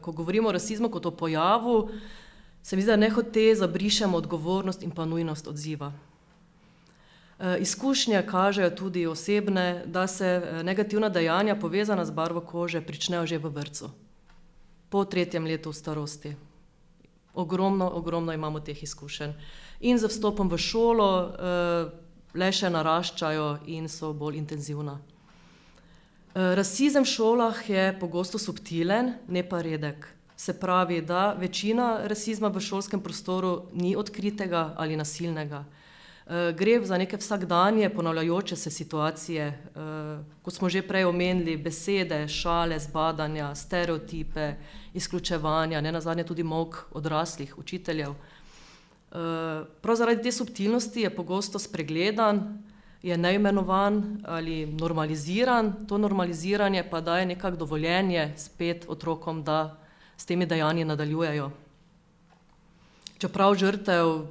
Ko govorimo o rasizmu kot o pojavu, se mi zdi, da nehote zabrišemo odgovornost in pa nujnost odziva. Izkušnje kažejo tudi osebne, da se negativna dejanja povezana z barvo kože pričnejo že v vrtcu. Po 3. letu starosti. Ogromno imamo teh izkušenj. In z vstopom v šolo le še naraščajo in so bolj intenzivna. Rasizem v šolah je pogosto subtilen, ne pa redek. Se pravi, da večina rasizma v šolskem prostoru ni odkritega ali nasilnega. Gre za neke vsakdanje ponavljajoče se situacije, kot smo že prej omenili, besede, šale, zbadanja, stereotipe, izključevanja, nenazadnje tudi molk odraslih, učiteljev. Prav zaradi te subtilnosti je pogosto spregledan, je neimenovan ali normaliziran. To normaliziranje pa daje nekako dovoljenje spet otrokom, da s temi dejanji nadaljujejo. Čeprav žrtev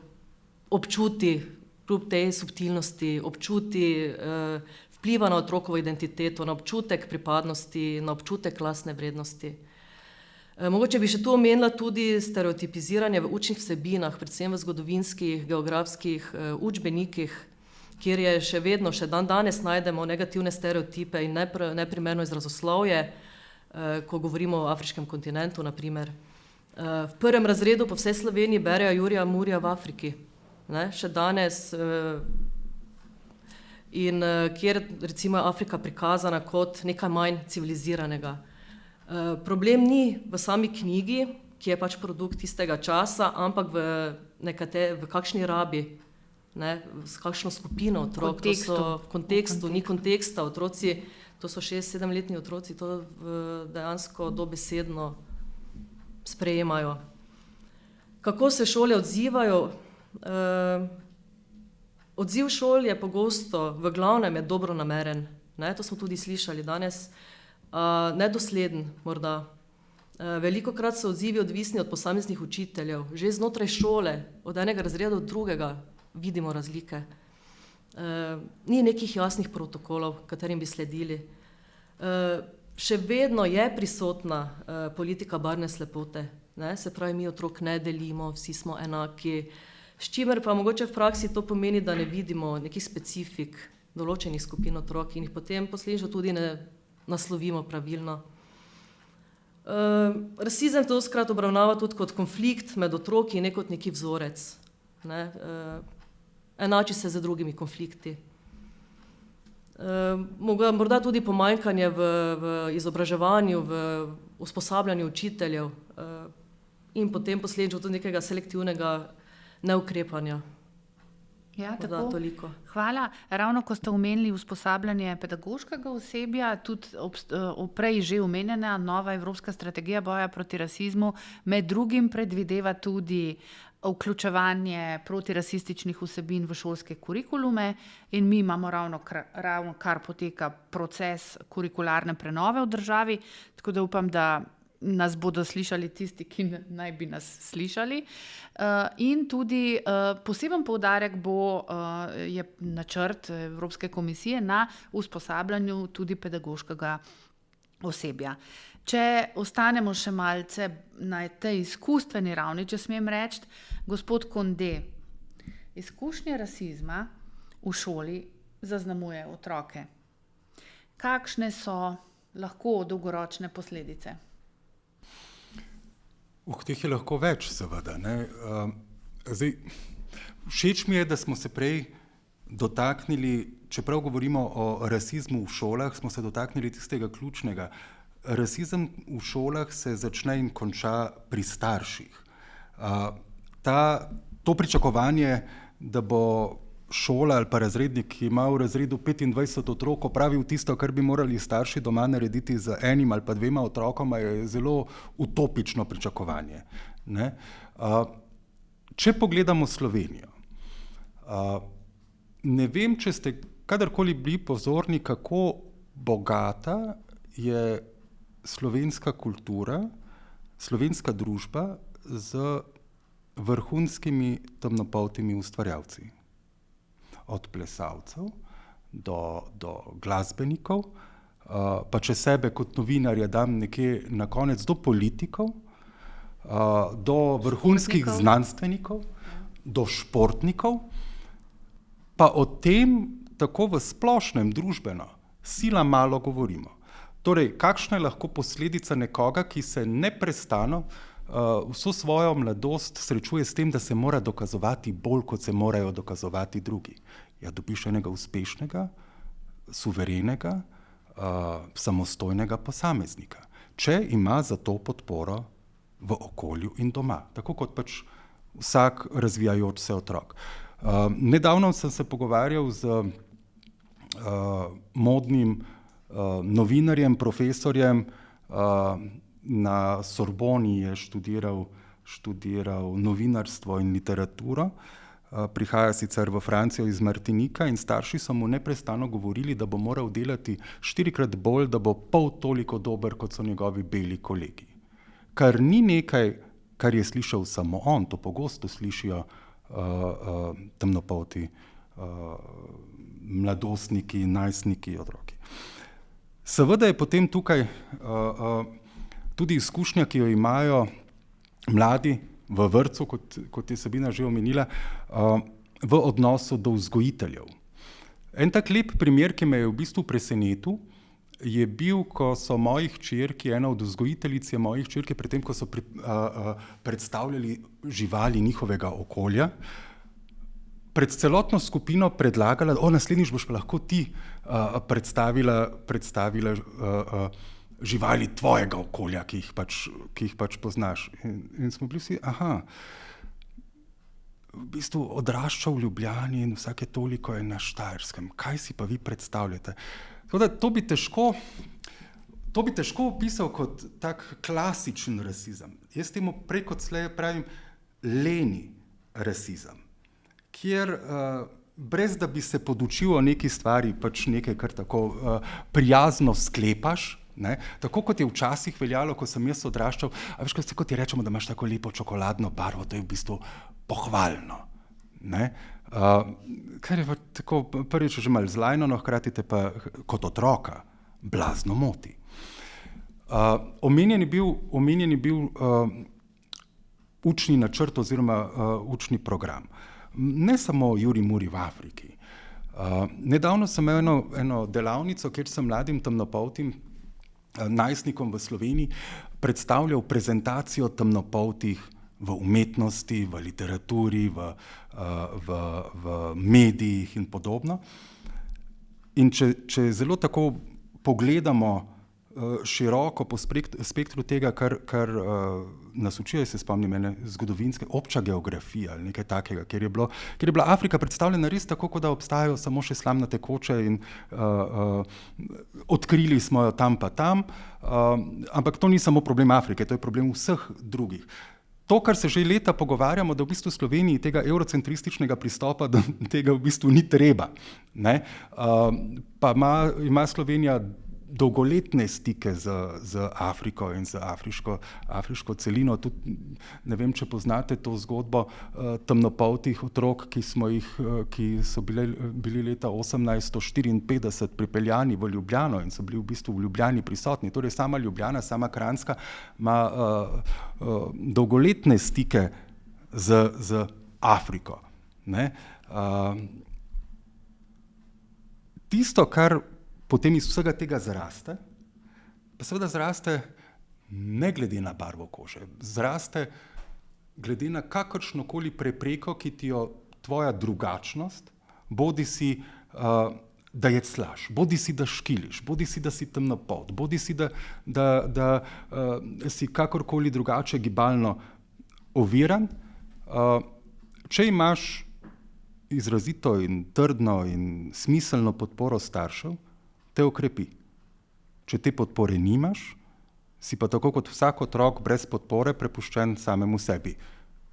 občuti, kljub tej subtilnosti, občuti vpliva na otrokovo identiteto, na občutek pripadnosti, na občutek lastne vrednosti. Mogoče bi še tu omenila tudi stereotipiziranje v učnih vsebinah, predvsem v zgodovinskih, geografskih učbenikih, kjer je še vedno, še danes najdemo negativne stereotipe in neprimerno izrazoslovje, ko govorimo o afriškem kontinentu, na primer. V 1. razredu po vsej Sloveniji berejo Jurija Murija v Afriki. Še danes, in kjer recimo je Afrika prikazana kot nekaj manj civiliziranega. Problem ni v sami knjigi, ki je pač produkt tistega časa, ampak v kakšni rabi, s kakšno skupino otrok, v kontekstu, ni konteksta, otroci, to so 6-7-letni otroci, to dejansko dobesedno sprejemajo. Kako se šole odzivajo? Odziv šol je pogosto, v glavnem je dobronameren, to smo tudi slišali danes, nedosleden morda. Velikokrat so odzivi odvisni od posameznih učiteljev. Že znotraj šole, od enega razreda do drugega, vidimo razlike. Ni nekih jasnih protokolov, katerim bi sledili. Še vedno je prisotna politika barvne slepote. Se pravi, mi otrok ne delimo, vsi smo enaki. S čimer pa mogoče v praksi to pomeni, da ne vidimo nekih specifik določenih skupin otrok in jih potem posledično tudi ne naslovimo pravilno. Rasizem dostikrat obravnava tudi kot konflikt med otroki in ne kot neki vzorec. Enači se z drugimi konflikti. Morda tudi pomanjkanje v izobraževanju, v usposabljanju učiteljev in potem posledično tudi nekega selektivnega neukrepanja. Ja, tako. Toliko. Hvala. Ravno ko ste omenili usposabljanje pedagoškega osebja, tudi prej že omenjena nova evropska strategija boja proti rasizmu, med drugim predvideva tudi vključevanje protirasističnih vsebin v šolske kurikulume in mi imamo ravno kar poteka proces kurikularne prenove v državi, tako da upam, da nas bodo slišali tisti, ki naj bi nas slišali. In tudi poseben poudarek je načrt Evropske komisije na usposabljanju tudi pedagoškega osebja. Če ostanemo še malce na tej izkustveni ravni, če smem reči, gospod Konde, Izkušnje rasizma v šoli zaznamujejo otroke. Kakšne so lahko dolgoročne posledice? Teh je lahko več, seveda. Všeč mi je, da smo se prej dotaknili, čeprav govorimo o rasizmu v šolah, smo se dotaknili tistega ključnega. Rasizem v šolah se začne in konča pri starših. To pričakovanje, da bo šola ali pa razrednik, ki ima v razredu 25 otrok, opravil tisto, kar bi morali starši doma narediti z enim ali pa 2 otrokoma, je zelo utopično pričakovanje. Če pogledamo Slovenijo, ne vem, če ste kadarkoli bili pozorni, kako bogata je slovenska kultura, slovenska družba z vrhunskimi temnopoltimi ustvarjalci. Od plesalcev do glasbenikov, pa če sebe kot novinarja dam nekje na konec, do politikov, do vrhunskih znanstvenikov, do športnikov, pa o tem tako v splošnem družbeno sila malo govorimo. Torej, kakšna je lahko posledica nekoga, ki se neprestano vso svojo mladost srečuje s tem, da se mora dokazovati bolj, kot se morajo dokazovati drugi. Ja, dobiš enega uspešnega, suverenega, samostojnega posameznika, če ima za to podporo v okolju in doma, tako kot pač vsak razvijajoč se otrok. Nedavno sem se pogovarjal z modnim novinarjem, profesorjem, na Sorboni je študiral novinarstvo in literaturo, prihaja sicer v Francijo iz Martinika in starši so mu neprestano govorili, da bo moral delati 4-krat bolj, da bo pol toliko dober, kot so njegovi beli kolegi. Kar ni nekaj, kar je slišal samo on, to pogosto slišijo temnopolti mladostniki, najstniki, otroki. Seveda je potem tukaj tudi izkušnja, ki jo imajo mladi v vrtcu, kot je Sabina že omenila, v odnosu do vzgojiteljev. En tak lep primer, ki me je v bistvu presenetil, je bil, ko so moji hčerki, ena od vzgojiteljic je moji hčerki, predtem, ko so predstavljali živali njihovega okolja, pred celotno skupino predlagala, naslednjič boš pa lahko ti predstavila živali tvojega okolja, ki jih pač poznaš. In smo bili vsi, v bistvu odraščal v Ljubljani in vsake toliko je na Štajerskem. Kaj si pa vi predstavljate? To bi težko opisal kot tak klasičen rasizem. Jaz temu prej kot slej pravim leni rasizem, kjer brez da bi se podučil o neki stvari, pač nekaj, kar tako prijazno sklepaš, tako kot je včasih veljalo, ko sem jaz odraščal, a veš, kot ti rečemo, da imaš tako lepo čokoladno barvo, to je v bistvu pohvalno. Kar je pa tako prvič že malo zlajno, no hkrati te pa kot otroka blazno moti. Omenjen je bil učni načrt oziroma učni program. Ne samo Juri Muri v Afriki. Nedavno sem imel eno delavnico, kjer sem mladim temnopoltim najstnikom v Sloveniji predstavljal prezentacijo temnopoltih v umetnosti, v literaturi, v medijih in podobno. In če zelo tako pogledamo široko po spektru tega, kar nas učijo, se spomnim ene zgodovinske, obča geografija ali nekaj takega, kjer je bila Afrika predstavljena res tako, kot da obstajajo samo še slamnate koče in odkrili smo jo tam pa tam, ampak to ni samo problem Afrike, to je problem vseh drugih. To, kar se že leta pogovarjamo, da v bistvu Sloveniji tega eurocentrističnega pristopa do tega v bistvu ni treba. Pa ima Slovenija dolgoletne stike z Afriko in z afriško celino. Tudi, ne vem, če poznate to zgodbo temnopoltih otrok, ki so bili leta 1854 pripeljani v Ljubljano in so bili v bistvu v Ljubljani prisotni. Torej sama Ljubljana, sama Kranjska ima dolgoletne stike z Afriko. Ne? Tisto, kar potem iz vsega tega zraste, pa seveda zraste ne glede na barvo kože, zraste glede na kakršnokoli prepreko, ki ti jo tvoja drugačnost, bodi si, da je slaš, bodi si, da škiliš, bodi si, da si temnopolt, bodi si, da si kakorkoli drugače gibalno oviran. Če imaš izrazito in trdno in smiselno podporo staršev, te okrepi. Če te podpore nimaš, si pa tako kot vsak otrok brez podpore prepuščen samemu sebi.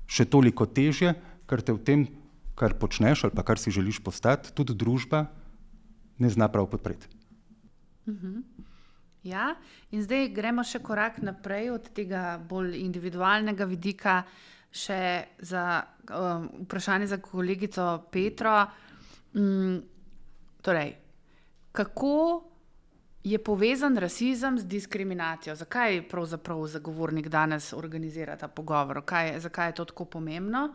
Še toliko težje, ker te v tem, kar počneš ali pa kar si želiš postati, tudi družba ne zna prav podpreti. Ja, in zdaj gremo še korak naprej od tega bolj individualnega vidika, še za vprašanje za kolegico Petro. Torej, kako je povezan rasizem z diskriminacijo? Zakaj pravzaprav zagovornik danes organizira ta pogovor? Zakaj je to tako pomembno?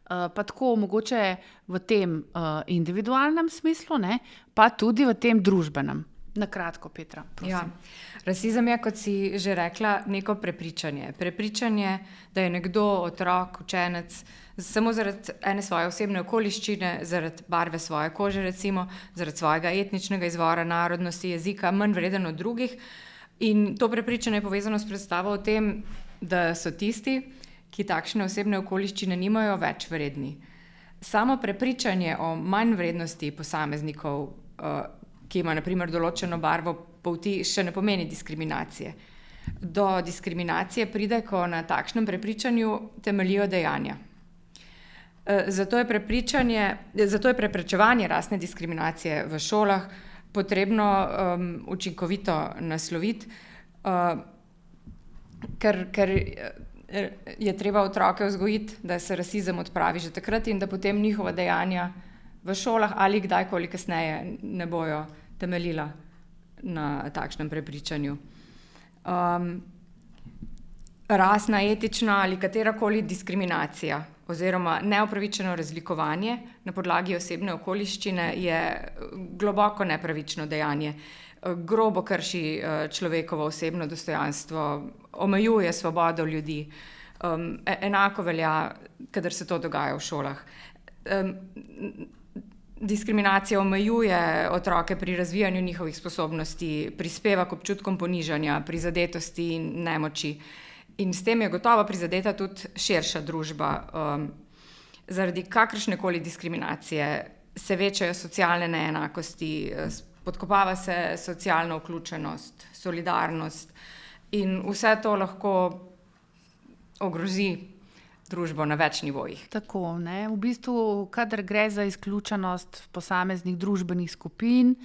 Pa tako mogoče v tem individualnem smislu, ne? Pa tudi v tem družbenem. Na kratko, Petra, prosim. Ja. Rasizem je, kot si že rekla, neko prepričanje. Prepričanje, da je nekdo, otrok, učenec, samo zaradi ene svoje osebne okoliščine, zaradi barve svoje kože, recimo, zaradi svojega etničnega izvora, narodnosti, jezika, manj vreden od drugih. In to prepričanje je povezano s predstavo o tem, da so tisti, ki takšne osebne okoliščine nimajo, več vredni. Samo prepričanje o manj vrednosti posameznikov, ki ima na primer določeno barvo polti, še ne pomeni diskriminacije. Do diskriminacije pride, ko na takšnem prepričanju temeljijo dejanja. Zato je preprečevanje rasne diskriminacije v šolah potrebno učinkovito nasloviti, ker je treba otroke vzgojiti, da se rasizem odpravi že takrat in da potem njihova dejanja v šolah ali kdajkoli kasneje ne bojo temeljila na takšnem prepričanju. Rasna, etična ali katerakoli diskriminacija oziroma neopravičeno razlikovanje na podlagi osebne okoliščine je globoko nepravično dejanje. Grobo krši človekovo osebno dostojanstvo, omejuje svobodo ljudi. Enako velja, kadar se to dogaja v šolah. Diskriminacija omejuje otroke pri razvijanju njihovih sposobnosti, prispeva k občutkom ponižanja, prizadetosti in nemoči. In s tem je gotovo prizadeta tudi širša družba. Zaradi kakršnekoli diskriminacije se večajo socialne neenakosti, podkopava se socialna vključenost, solidarnost in vse to lahko ogrozi družbo na več nivojih. Tako, ne? V bistvu, kadar gre za izključenost posameznih družbenih skupin,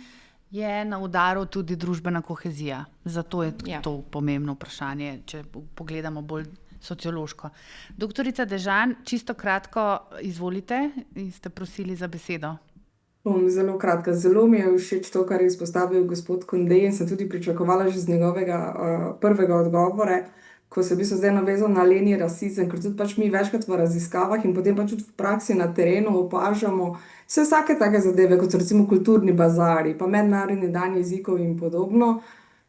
je na udaru tudi družbena kohezija. Zato je to pomembno vprašanje, če pogledamo bolj sociološko. Doktorica Dežan, čisto kratko, izvolite, ste prosili za besedo. Bom zelo kratka. Zelo mi je všeč to, kar je izpostavil gospod Konde in sem tudi pričakovala že z njegovega prvega odgovora, ko se v bistvu zdaj navezal na leni rasizem, ker tudi mi večkrat v raziskavah in potem tudi v praksi na terenu opažamo vsake take zadeve, kot so recimo kulturni bazari, pa mednarodni dan jezikov in podobno,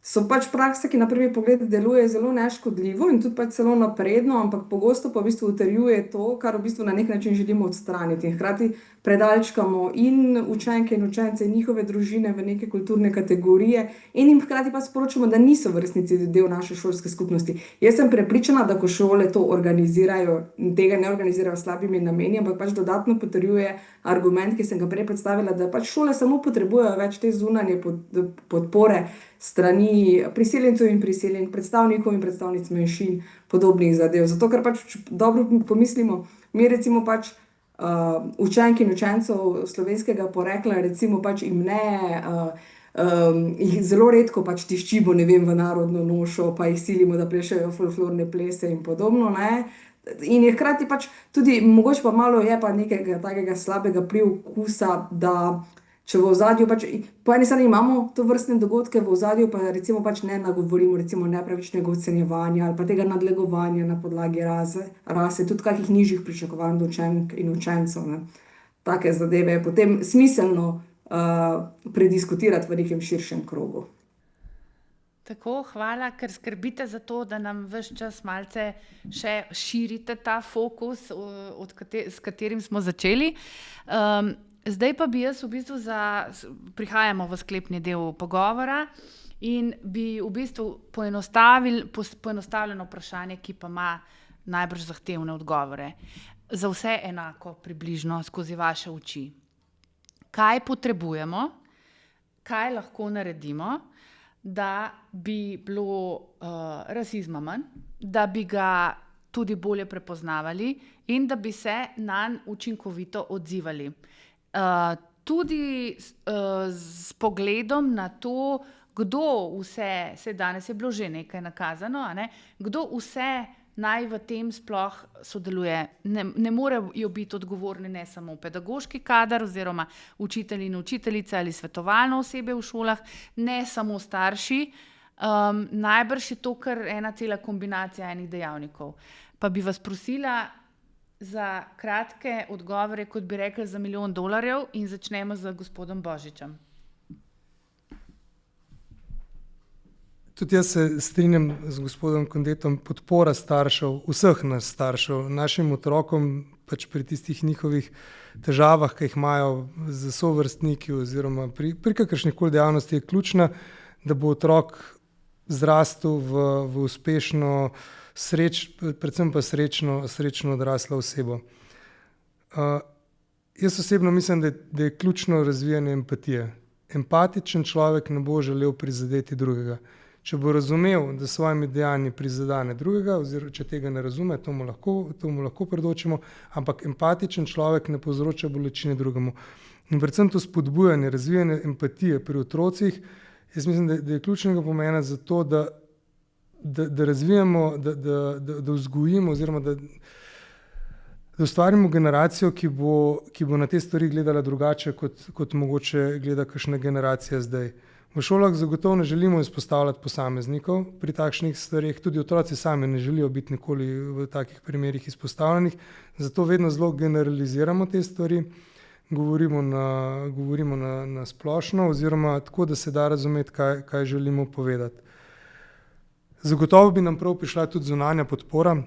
so prakse, ki na prvi pogled deluje zelo neškodljivo in tudi celo napredno, ampak pogosto pa v bistvu utrjuje to, kar v bistvu na nek način želimo odstraniti. In hkrati predalčkamo in učenke in učence in njihove družine v neke kulturne kategorije in jim hkrati sporočamo, da niso v resnici del naše šolske skupnosti. Jaz sem prepričana, da ko šole to organizirajo, tega ne organizirajo s slabimi nameni, ampak dodatno potrjuje argument, ki sem ga prej predstavila, da šole samo potrebujejo več te zunanje podpore strani priseljencev in priseljenk, predstavnikov in predstavnic manjšin, podobnih zadev. Zato, ker dobro pomislimo, mi recimo učenki in učencev slovenskega porekla, recimo jim ne, jih zelo redko tiščimo, ne vem, v narodno nošo, pa jih silimo, da plešejo folklorne plese in podobno, ne. In je hkrati tudi, mogoče pa malo je pa nekega takega slabega priokusa, da če v ozadju po eni strani imamo to vrstne dogodke, v ozadju pa recimo ne nagovorimo recimo nepravičnega ocenjevanja ali pa tega nadlegovanja na podlagi rase, tudi kakih nižjih pričakovanj do učenk in učencev, ne. take zadeve je potem smiselno prediskutirati v nekem širšem krogu. Tako, hvala, ker skrbite za to, da nam ves čas malce še širite ta fokus, s katerim smo začeli. Zdaj pa bi jaz v bistvu prihajamo v sklepni del pogovora in bi v bistvu poenostavljeno vprašanje, ki pa ima najbrž zahtevne odgovore. Za vse enako približno skozi vaše oči. Kaj potrebujemo, kaj lahko naredimo, da bi bilo rasizma manj, da bi ga tudi bolje prepoznavali in da bi se nanj učinkovito odzivali. Tudi s pogledom na to, kdo vse, danes je bilo že nekaj nakazano, kdo vse naj v tem sploh sodeluje. Ne morejo biti odgovorni ne samo pedagoški kader oziroma učitelji in učiteljice ali svetovalno osebe v šolah, ne samo starši. Najbrž je to kar ena cela kombinacija enih dejavnikov. Pa bi vas prosila za kratke odgovore, kot bi rekli, za $1 milijon in začnemo z gospodom Božičem. Tudi jaz se strinjam z gospodom Kondetom, podpora staršev, vseh nas staršev, našim otrokom pač pri tistih njihovih težavah, ki jih imajo z sovrstniki oziroma pri kakršnikoli dejavnosti je ključna, da bo otrok zrastel v uspešno, predvsem pa srečno odraslo osebo. Jaz osebno mislim, da je ključno razvijanje empatije. Empatičen človek ne bo želel prizadeti drugega. Če bo razumel, da s svojimi dejanji prizadene drugega, oziroma če tega ne razume, to mu lahko predočimo, ampak empatičen človek ne povzroča bolečine drugemu. In predvsem to spodbujanje, razvijanje empatije pri otrocih, jaz mislim, da je ključnega pomena za to, da razvijamo, da vzgojimo oziroma da ustvarimo generacijo, ki bo na te stvari gledala drugače, kot mogoče gleda kakšna generacija zdaj. V šolah zagotovo ne želimo izpostavljati posameznikov pri takšnih stvareh, tudi otroci sami ne želijo biti nikoli v takih primerih izpostavljenih, zato vedno zelo generaliziramo te stvari, govorimo na splošno oziroma tako, da se da razumeti, kaj želimo povedati. Zagotovo bi nam prav prišla tudi zunanja podpora.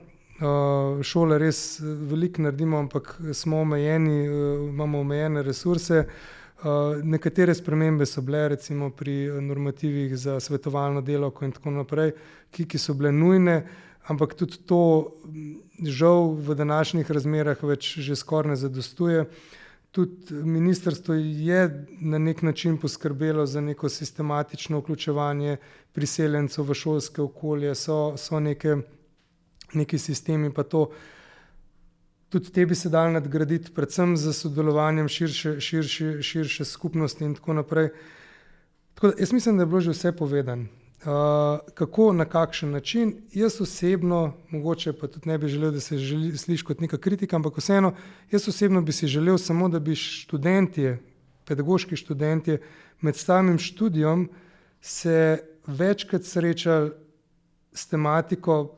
Šole res veliko naredimo, ampak smo omejeni, imamo omejene resurse. Nekatere spremembe so bile recimo pri normativih za svetovalno delavko in tako naprej, ki so bile nujne, ampak tudi to žal v današnjih razmerah več že skoraj ne zadostuje. Tudi ministrstvo je na nek način poskrbelo za neko sistematično vključevanje priseljencev v šolske okolje, so neki sistemi pa to. Tudi te bi se dali nadgraditi, predvsem z sodelovanjem širše skupnosti in tako naprej. Tako da jaz mislim, da je bilo že vse povedano. Kako, na kakšen način, jaz osebno, mogoče pa tudi ne bi želel, da se sliši kot neka kritika, ampak vseeno, jaz osebno bi si želel samo, da bi študentje, pedagoški študentje med samim študijom se večkrat srečali s tematiko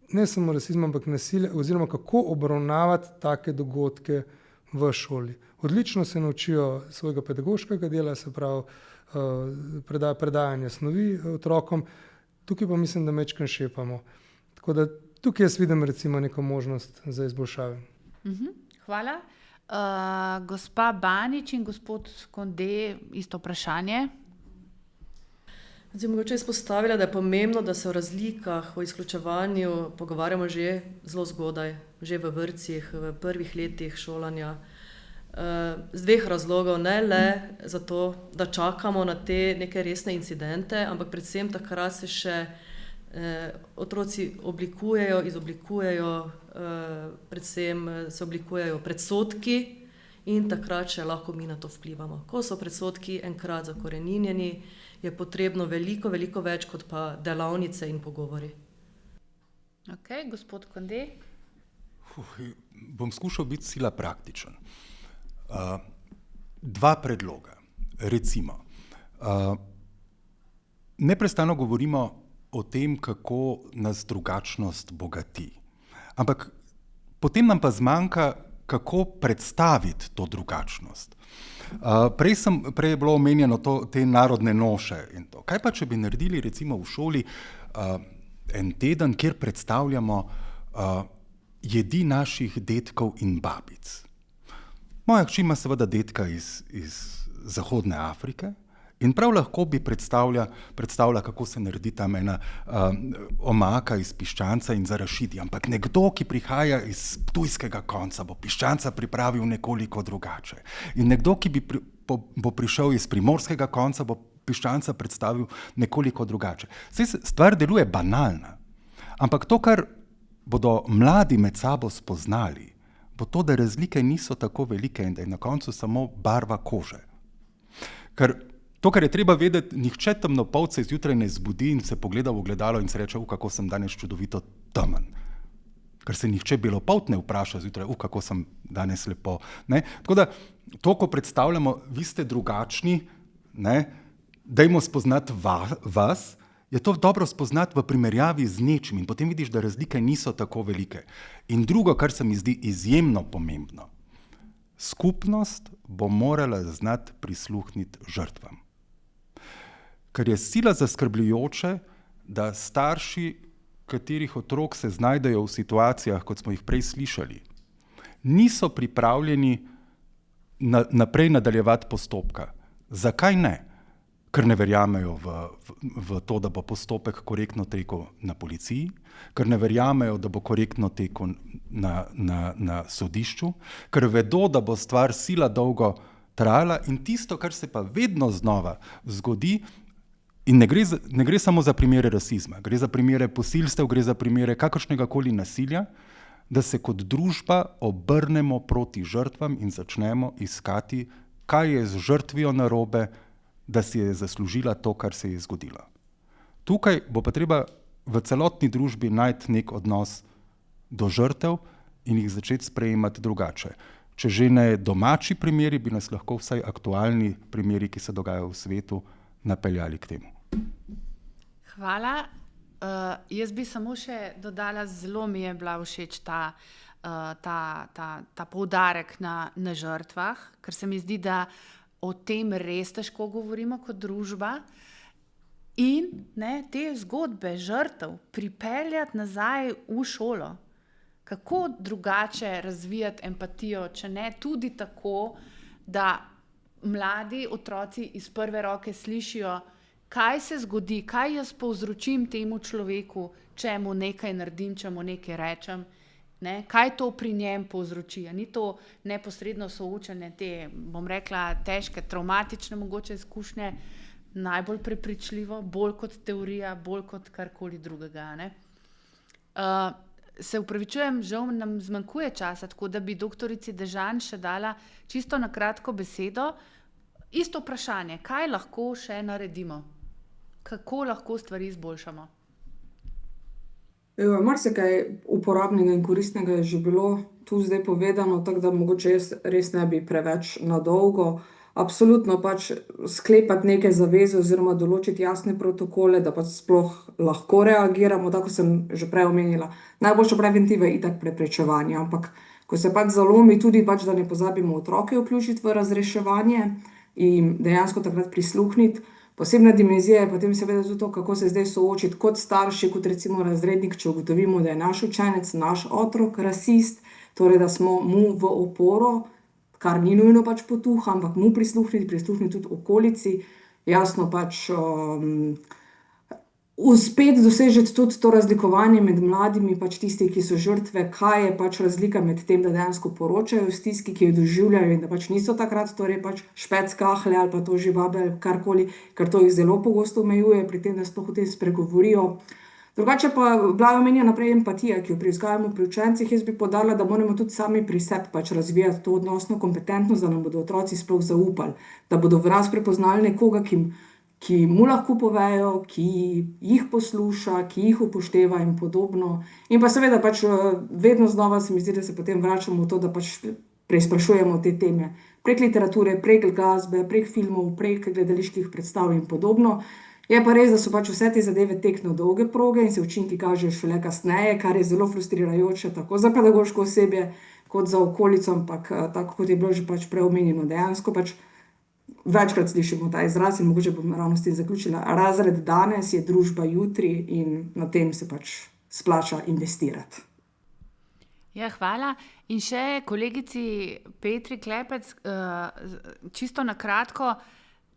ne samo rasizma, ampak nasilja, oziroma kako obravnavati take dogodke v šoli. Odlično se naučijo svojega pedagoškega dela, se pravi predajanje snovi otrokom, tukaj pa mislim, da mečkaj šepamo. Tako da tukaj jaz vidim recimo neko možnost za izboljšave. Hvala. Gospa Banič in gospod Konde, isto vprašanje. Zdaj, mogoče izpostavila, da je pomembno, da se o razlikah, o izključevanju pogovarjamo že zelo zgodaj, že v vrtcih, v prvih letih šolanja. Z dveh razlogov, ne le zato, da čakamo na te neke resne incidente, ampak predvsem takrat se še otroci oblikujejo, izoblikujejo, predvsem se oblikujejo predsodki in takrat še lahko mi na to vplivamo. Ko so predsodki enkrat zakoreninjeni, je potrebno veliko več kot pa delavnice in pogovori. Ok, gospod Konde. Bom skušal biti sila praktičen. Dva predloga. Recimo, neprestano govorimo o tem, kako nas drugačnost bogati. Ampak potem nam pa zmanjka, kako predstaviti to drugačnost. Prej je bilo omenjeno te narodne noše in to. Kaj pa, če bi naredili recimo v šoli en teden, kjer predstavljamo jedi naših dedkov in babic. Moja hči ima seveda dedka iz Zahodne Afrike in prav lahko bi predstavlja, kako se naredi tam ena omaka iz piščanca in zarašidi. Ampak nekdo, ki prihaja iz ptujskega konca, bo piščanca pripravil nekoliko drugače. In nekdo, ki bo prišel iz primorskega konca, bo piščanca predstavil nekoliko drugače. Stvar deluje banalna, ampak to, kar bodo mladi med sabo spoznali, bo to, da razlike niso tako velike in da je na koncu samo barva kože. Ker to, kar je treba vedeti, nihče temnopolt se zjutraj ne zbudi in se pogleda v ogledalo in se reče, kako sem danes čudovito temen. Ker se nihče belopolt ne vpraša zjutraj, kako sem danes lepo. Ne? Tako da, to, ko predstavljamo, vi ste drugačni, ne? Dajmo spoznati vas, je to dobro spoznati v primerjavi z nečim in potem vidiš, da razlike niso tako velike. In drugo, kar se mi zdi izjemno pomembno, skupnost bo morala znati prisluhniti žrtvam. Ker je sila zaskrbljujoče, da starši, katerih otrok se znajdejo v situacijah, kot smo jih prej slišali, niso pripravljeni naprej nadaljevati postopka. Zakaj ne? Ker ne verjamejo v to, da bo postopek korektno tekel na policiji, ker ne verjamejo, da bo korektno tekel na sodišču, ker vedo, da bo stvar sila dolgo trajala in tisto, kar se pa vedno znova zgodi, in ne gre samo za primere rasizma, gre za primere posilstev, gre za primere kakršnega koli nasilja, da se kot družba obrnemo proti žrtvam in začnemo iskati, kaj je z žrtvijo narobe, da si je zaslužila to, kar se je zgodilo. Tukaj bo pa treba v celotni družbi najti nek odnos do žrtev in jih začeti sprejemati drugače. Če že ne domači primeri, bi nas lahko vsaj aktualni primeri, ki se dogajajo v svetu, napeljali k temu. Hvala. Jaz bi samo še dodala, zelo mi je bila všeč ta poudarek na žrtvah, ker se mi zdi, da o tem res težko govorimo kot družba in te zgodbe žrtev pripeljati nazaj v šolo. Kako drugače razvijati empatijo, če ne tudi tako, da mladi otroci iz prve roke slišijo, kaj se zgodi, kaj jaz povzročim temu človeku, če mu nekaj naredim, če mu nekaj rečem. Ne? Kaj to pri njem povzroči? Ni to neposredno soočanje te, bom rekla, težke, travmatične mogoče izkušnje najbolj prepričljivo, bolj kot teorija, bolj kot karkoli drugega. Ne? Se upravičujem, žal nam zmanjkuje časa, tako da bi doktorici Dežan še dala čisto na kratko besedo. Isto vprašanje, kaj lahko še naredimo? Kako lahko stvari izboljšamo? Marsikaj uporabnega in koristnega je že bilo tu zdaj povedano, tako da mogoče jaz res ne bi preveč nadolgo. Absolutno pač sklepati neke zaveze oziroma določiti jasne protokole, da pač sploh lahko reagiramo, tako sem že prej omenila. Najboljša preventiva je itak preprečevanje, ampak ko se pač zalomi tudi pač, da ne pozabimo otroke vključiti v razreševanje in dejansko takrat prisluhniti. Posebna dimenzija je potem seveda tudi to, kako se zdaj soočiti kot starši, kot recimo razrednik, če ugotovimo, da je naš učenec, naš otrok rasist, torej da smo mu v oporo, kar ni nujno pač potuha, ampak mu prisluhniti tudi okolici, jasno pač uspeti dosežeti tudi to razlikovanje med mladimi, pač tisti, ki so žrtve, kaj je pač razlika med tem, da dejansko poročajo v stiski, ki jo doživljajo in da pač niso takrat, torej pač špec kahle ali pa to živabe ali karkoli, ker to jih zelo pogosto omejuje pri tem, da sploh o tem spregovorijo. Drugače pa bila je omenjena naprej empatija, ki jo privzgajamo pri učencih. Jaz bi poudarila, da moramo tudi sami pri sebi pač razvijati to odnosno kompetentnost, da nam bodo otroci sploh zaupali, da bodo v nas prepoznali nekoga, ki mu lahko povejo, ki jih posluša, ki jih upošteva in podobno. In pa seveda pač vedno znova se mi zdi, da se potem vračamo v to, da pač preizprašujemo te teme prek literature, prek glasbe, prek filmov, prek gledaliških predstav in podobno. Je pa res, da so pač vse te zadeve tekno dolge proge in se učinki kažejo šele kasneje, kar je zelo frustrirajoče tako za pedagoško osebje, kot za okolico, ampak tako kot je bilo že pač preomenjeno, dejansko pač večkrat slišimo ta izraz in mogoče bom ravno s tem zaključila. Razred danes je družba jutri in na tem se pač splača investirati. Ja, hvala. In še kolegici Petri Klepec, čisto na kratko,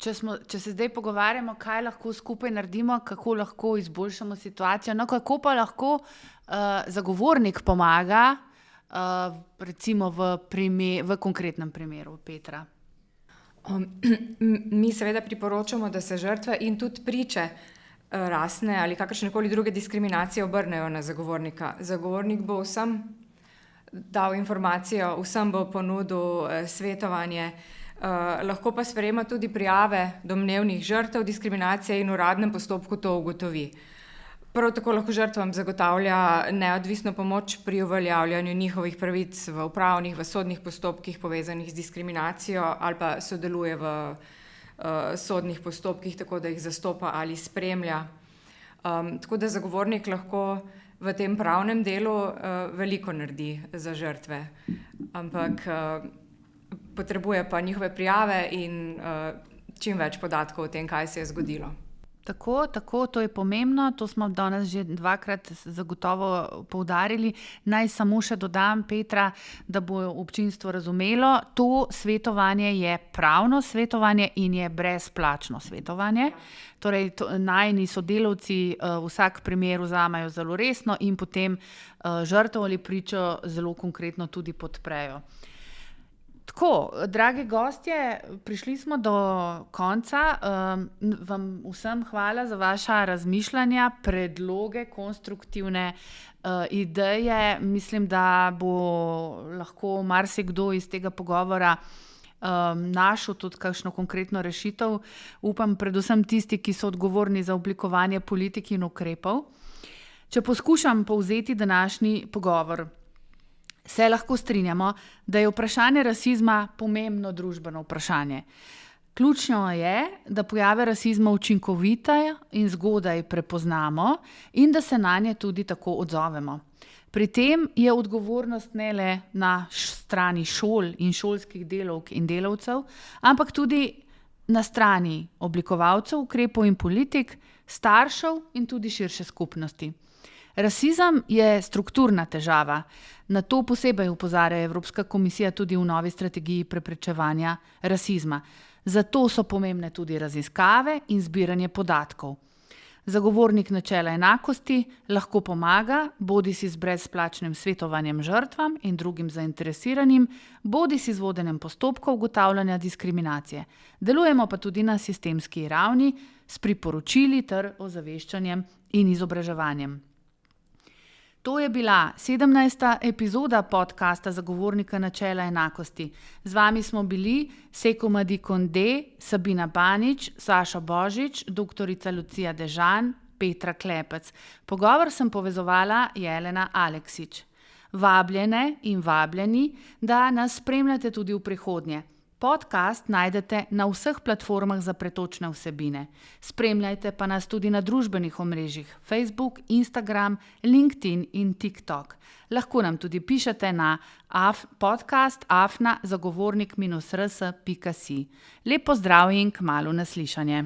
če se zdaj pogovarjamo, kaj lahko skupaj naredimo, kako lahko izboljšamo situacijo, no kako pa lahko zagovornik pomaga, recimo v konkretnem primeru Petra. Mi seveda priporočamo, da se žrtve in tudi priče rasne ali kakršnekoli druge diskriminacije obrnejo na zagovornika. Zagovornik bo vsem dal informacijo, vsem bo ponudil svetovanje, lahko pa sprejema tudi prijave domnevnih žrtev diskriminacije in v uradnem postopku to ugotovi. Prav tako lahko žrtvam zagotavlja neodvisno pomoč pri uveljavljanju njihovih pravic v upravnih, v sodnih postopkih povezanih z diskriminacijo ali pa sodeluje v sodnih postopkih, tako da jih zastopa ali spremlja. Tako da zagovornik lahko v tem pravnem delu veliko naredi za žrtve, ampak potrebuje pa njihove prijave in čim več podatkov o tem, kaj se je zgodilo. Tako, to je pomembno, to smo danes že dvakrat zagotovo poudarili. Naj samo še dodam, Petra, da bo občinstvo razumelo, to svetovanje je pravno svetovanje in je brezplačno svetovanje. Torej, najini sodelavci vsak primer vzamejo zelo resno in potem žrtev ali pričo zelo konkretno tudi podprejo. Tako, dragi gostje, prišli smo do konca. Vam vsem hvala za vaša razmišljanja, predloge, konstruktivne ideje. Mislim, da bo lahko marsikdo iz tega pogovora našel tudi kakšno konkretno rešitev. Upam, predvsem tisti, ki so odgovorni za oblikovanje politik in ukrepov. Če poskušam povzeti današnji pogovor, se lahko strinjamo, da je vprašanje rasizma pomembno družbeno vprašanje. Ključno je, da pojave rasizma učinkovito in zgodaj prepoznamo in da se nanje tudi tako odzovemo. Pri tem je odgovornost ne le na strani šol in šolskih delavk in delavcev, ampak tudi na strani oblikovalcev ukrepov in politik, staršev in tudi širše skupnosti. Rasizem je strukturna težava. Na to posebej opozarja Evropska komisija tudi v novi strategiji preprečevanja rasizma. Zato so pomembne tudi raziskave in zbiranje podatkov. Zagovornik načela enakosti lahko pomaga bodisi z brezplačnim svetovanjem žrtvam in drugim zainteresiranim, bodisi z vodenjem postopkov ugotavljanja diskriminacije. Delujemo pa tudi na sistemski ravni s priporočili ter ozaveščanjem in izobraževanjem. To je bila 17. epizoda podcasta Zagovornika načela enakosti. Z vami smo bili Seko Madi Konde, Sabina Banič, Saša Božič, doktorica Lucija Dežan, Petra Klepec. Pogovor sem povezovala Jelena Aleksič. Vabljene in vabljeni, da nas spremljate tudi v prihodnje. Podcast najdete na vseh platformah za pretočne vsebine. Spremljajte pa nas tudi na družbenih omrežjih Facebook, Instagram, LinkedIn in TikTok. Lahko nam tudi pišete na podcast@zagovornik-rs.si. Lep pozdrav in kmalu naslišanje.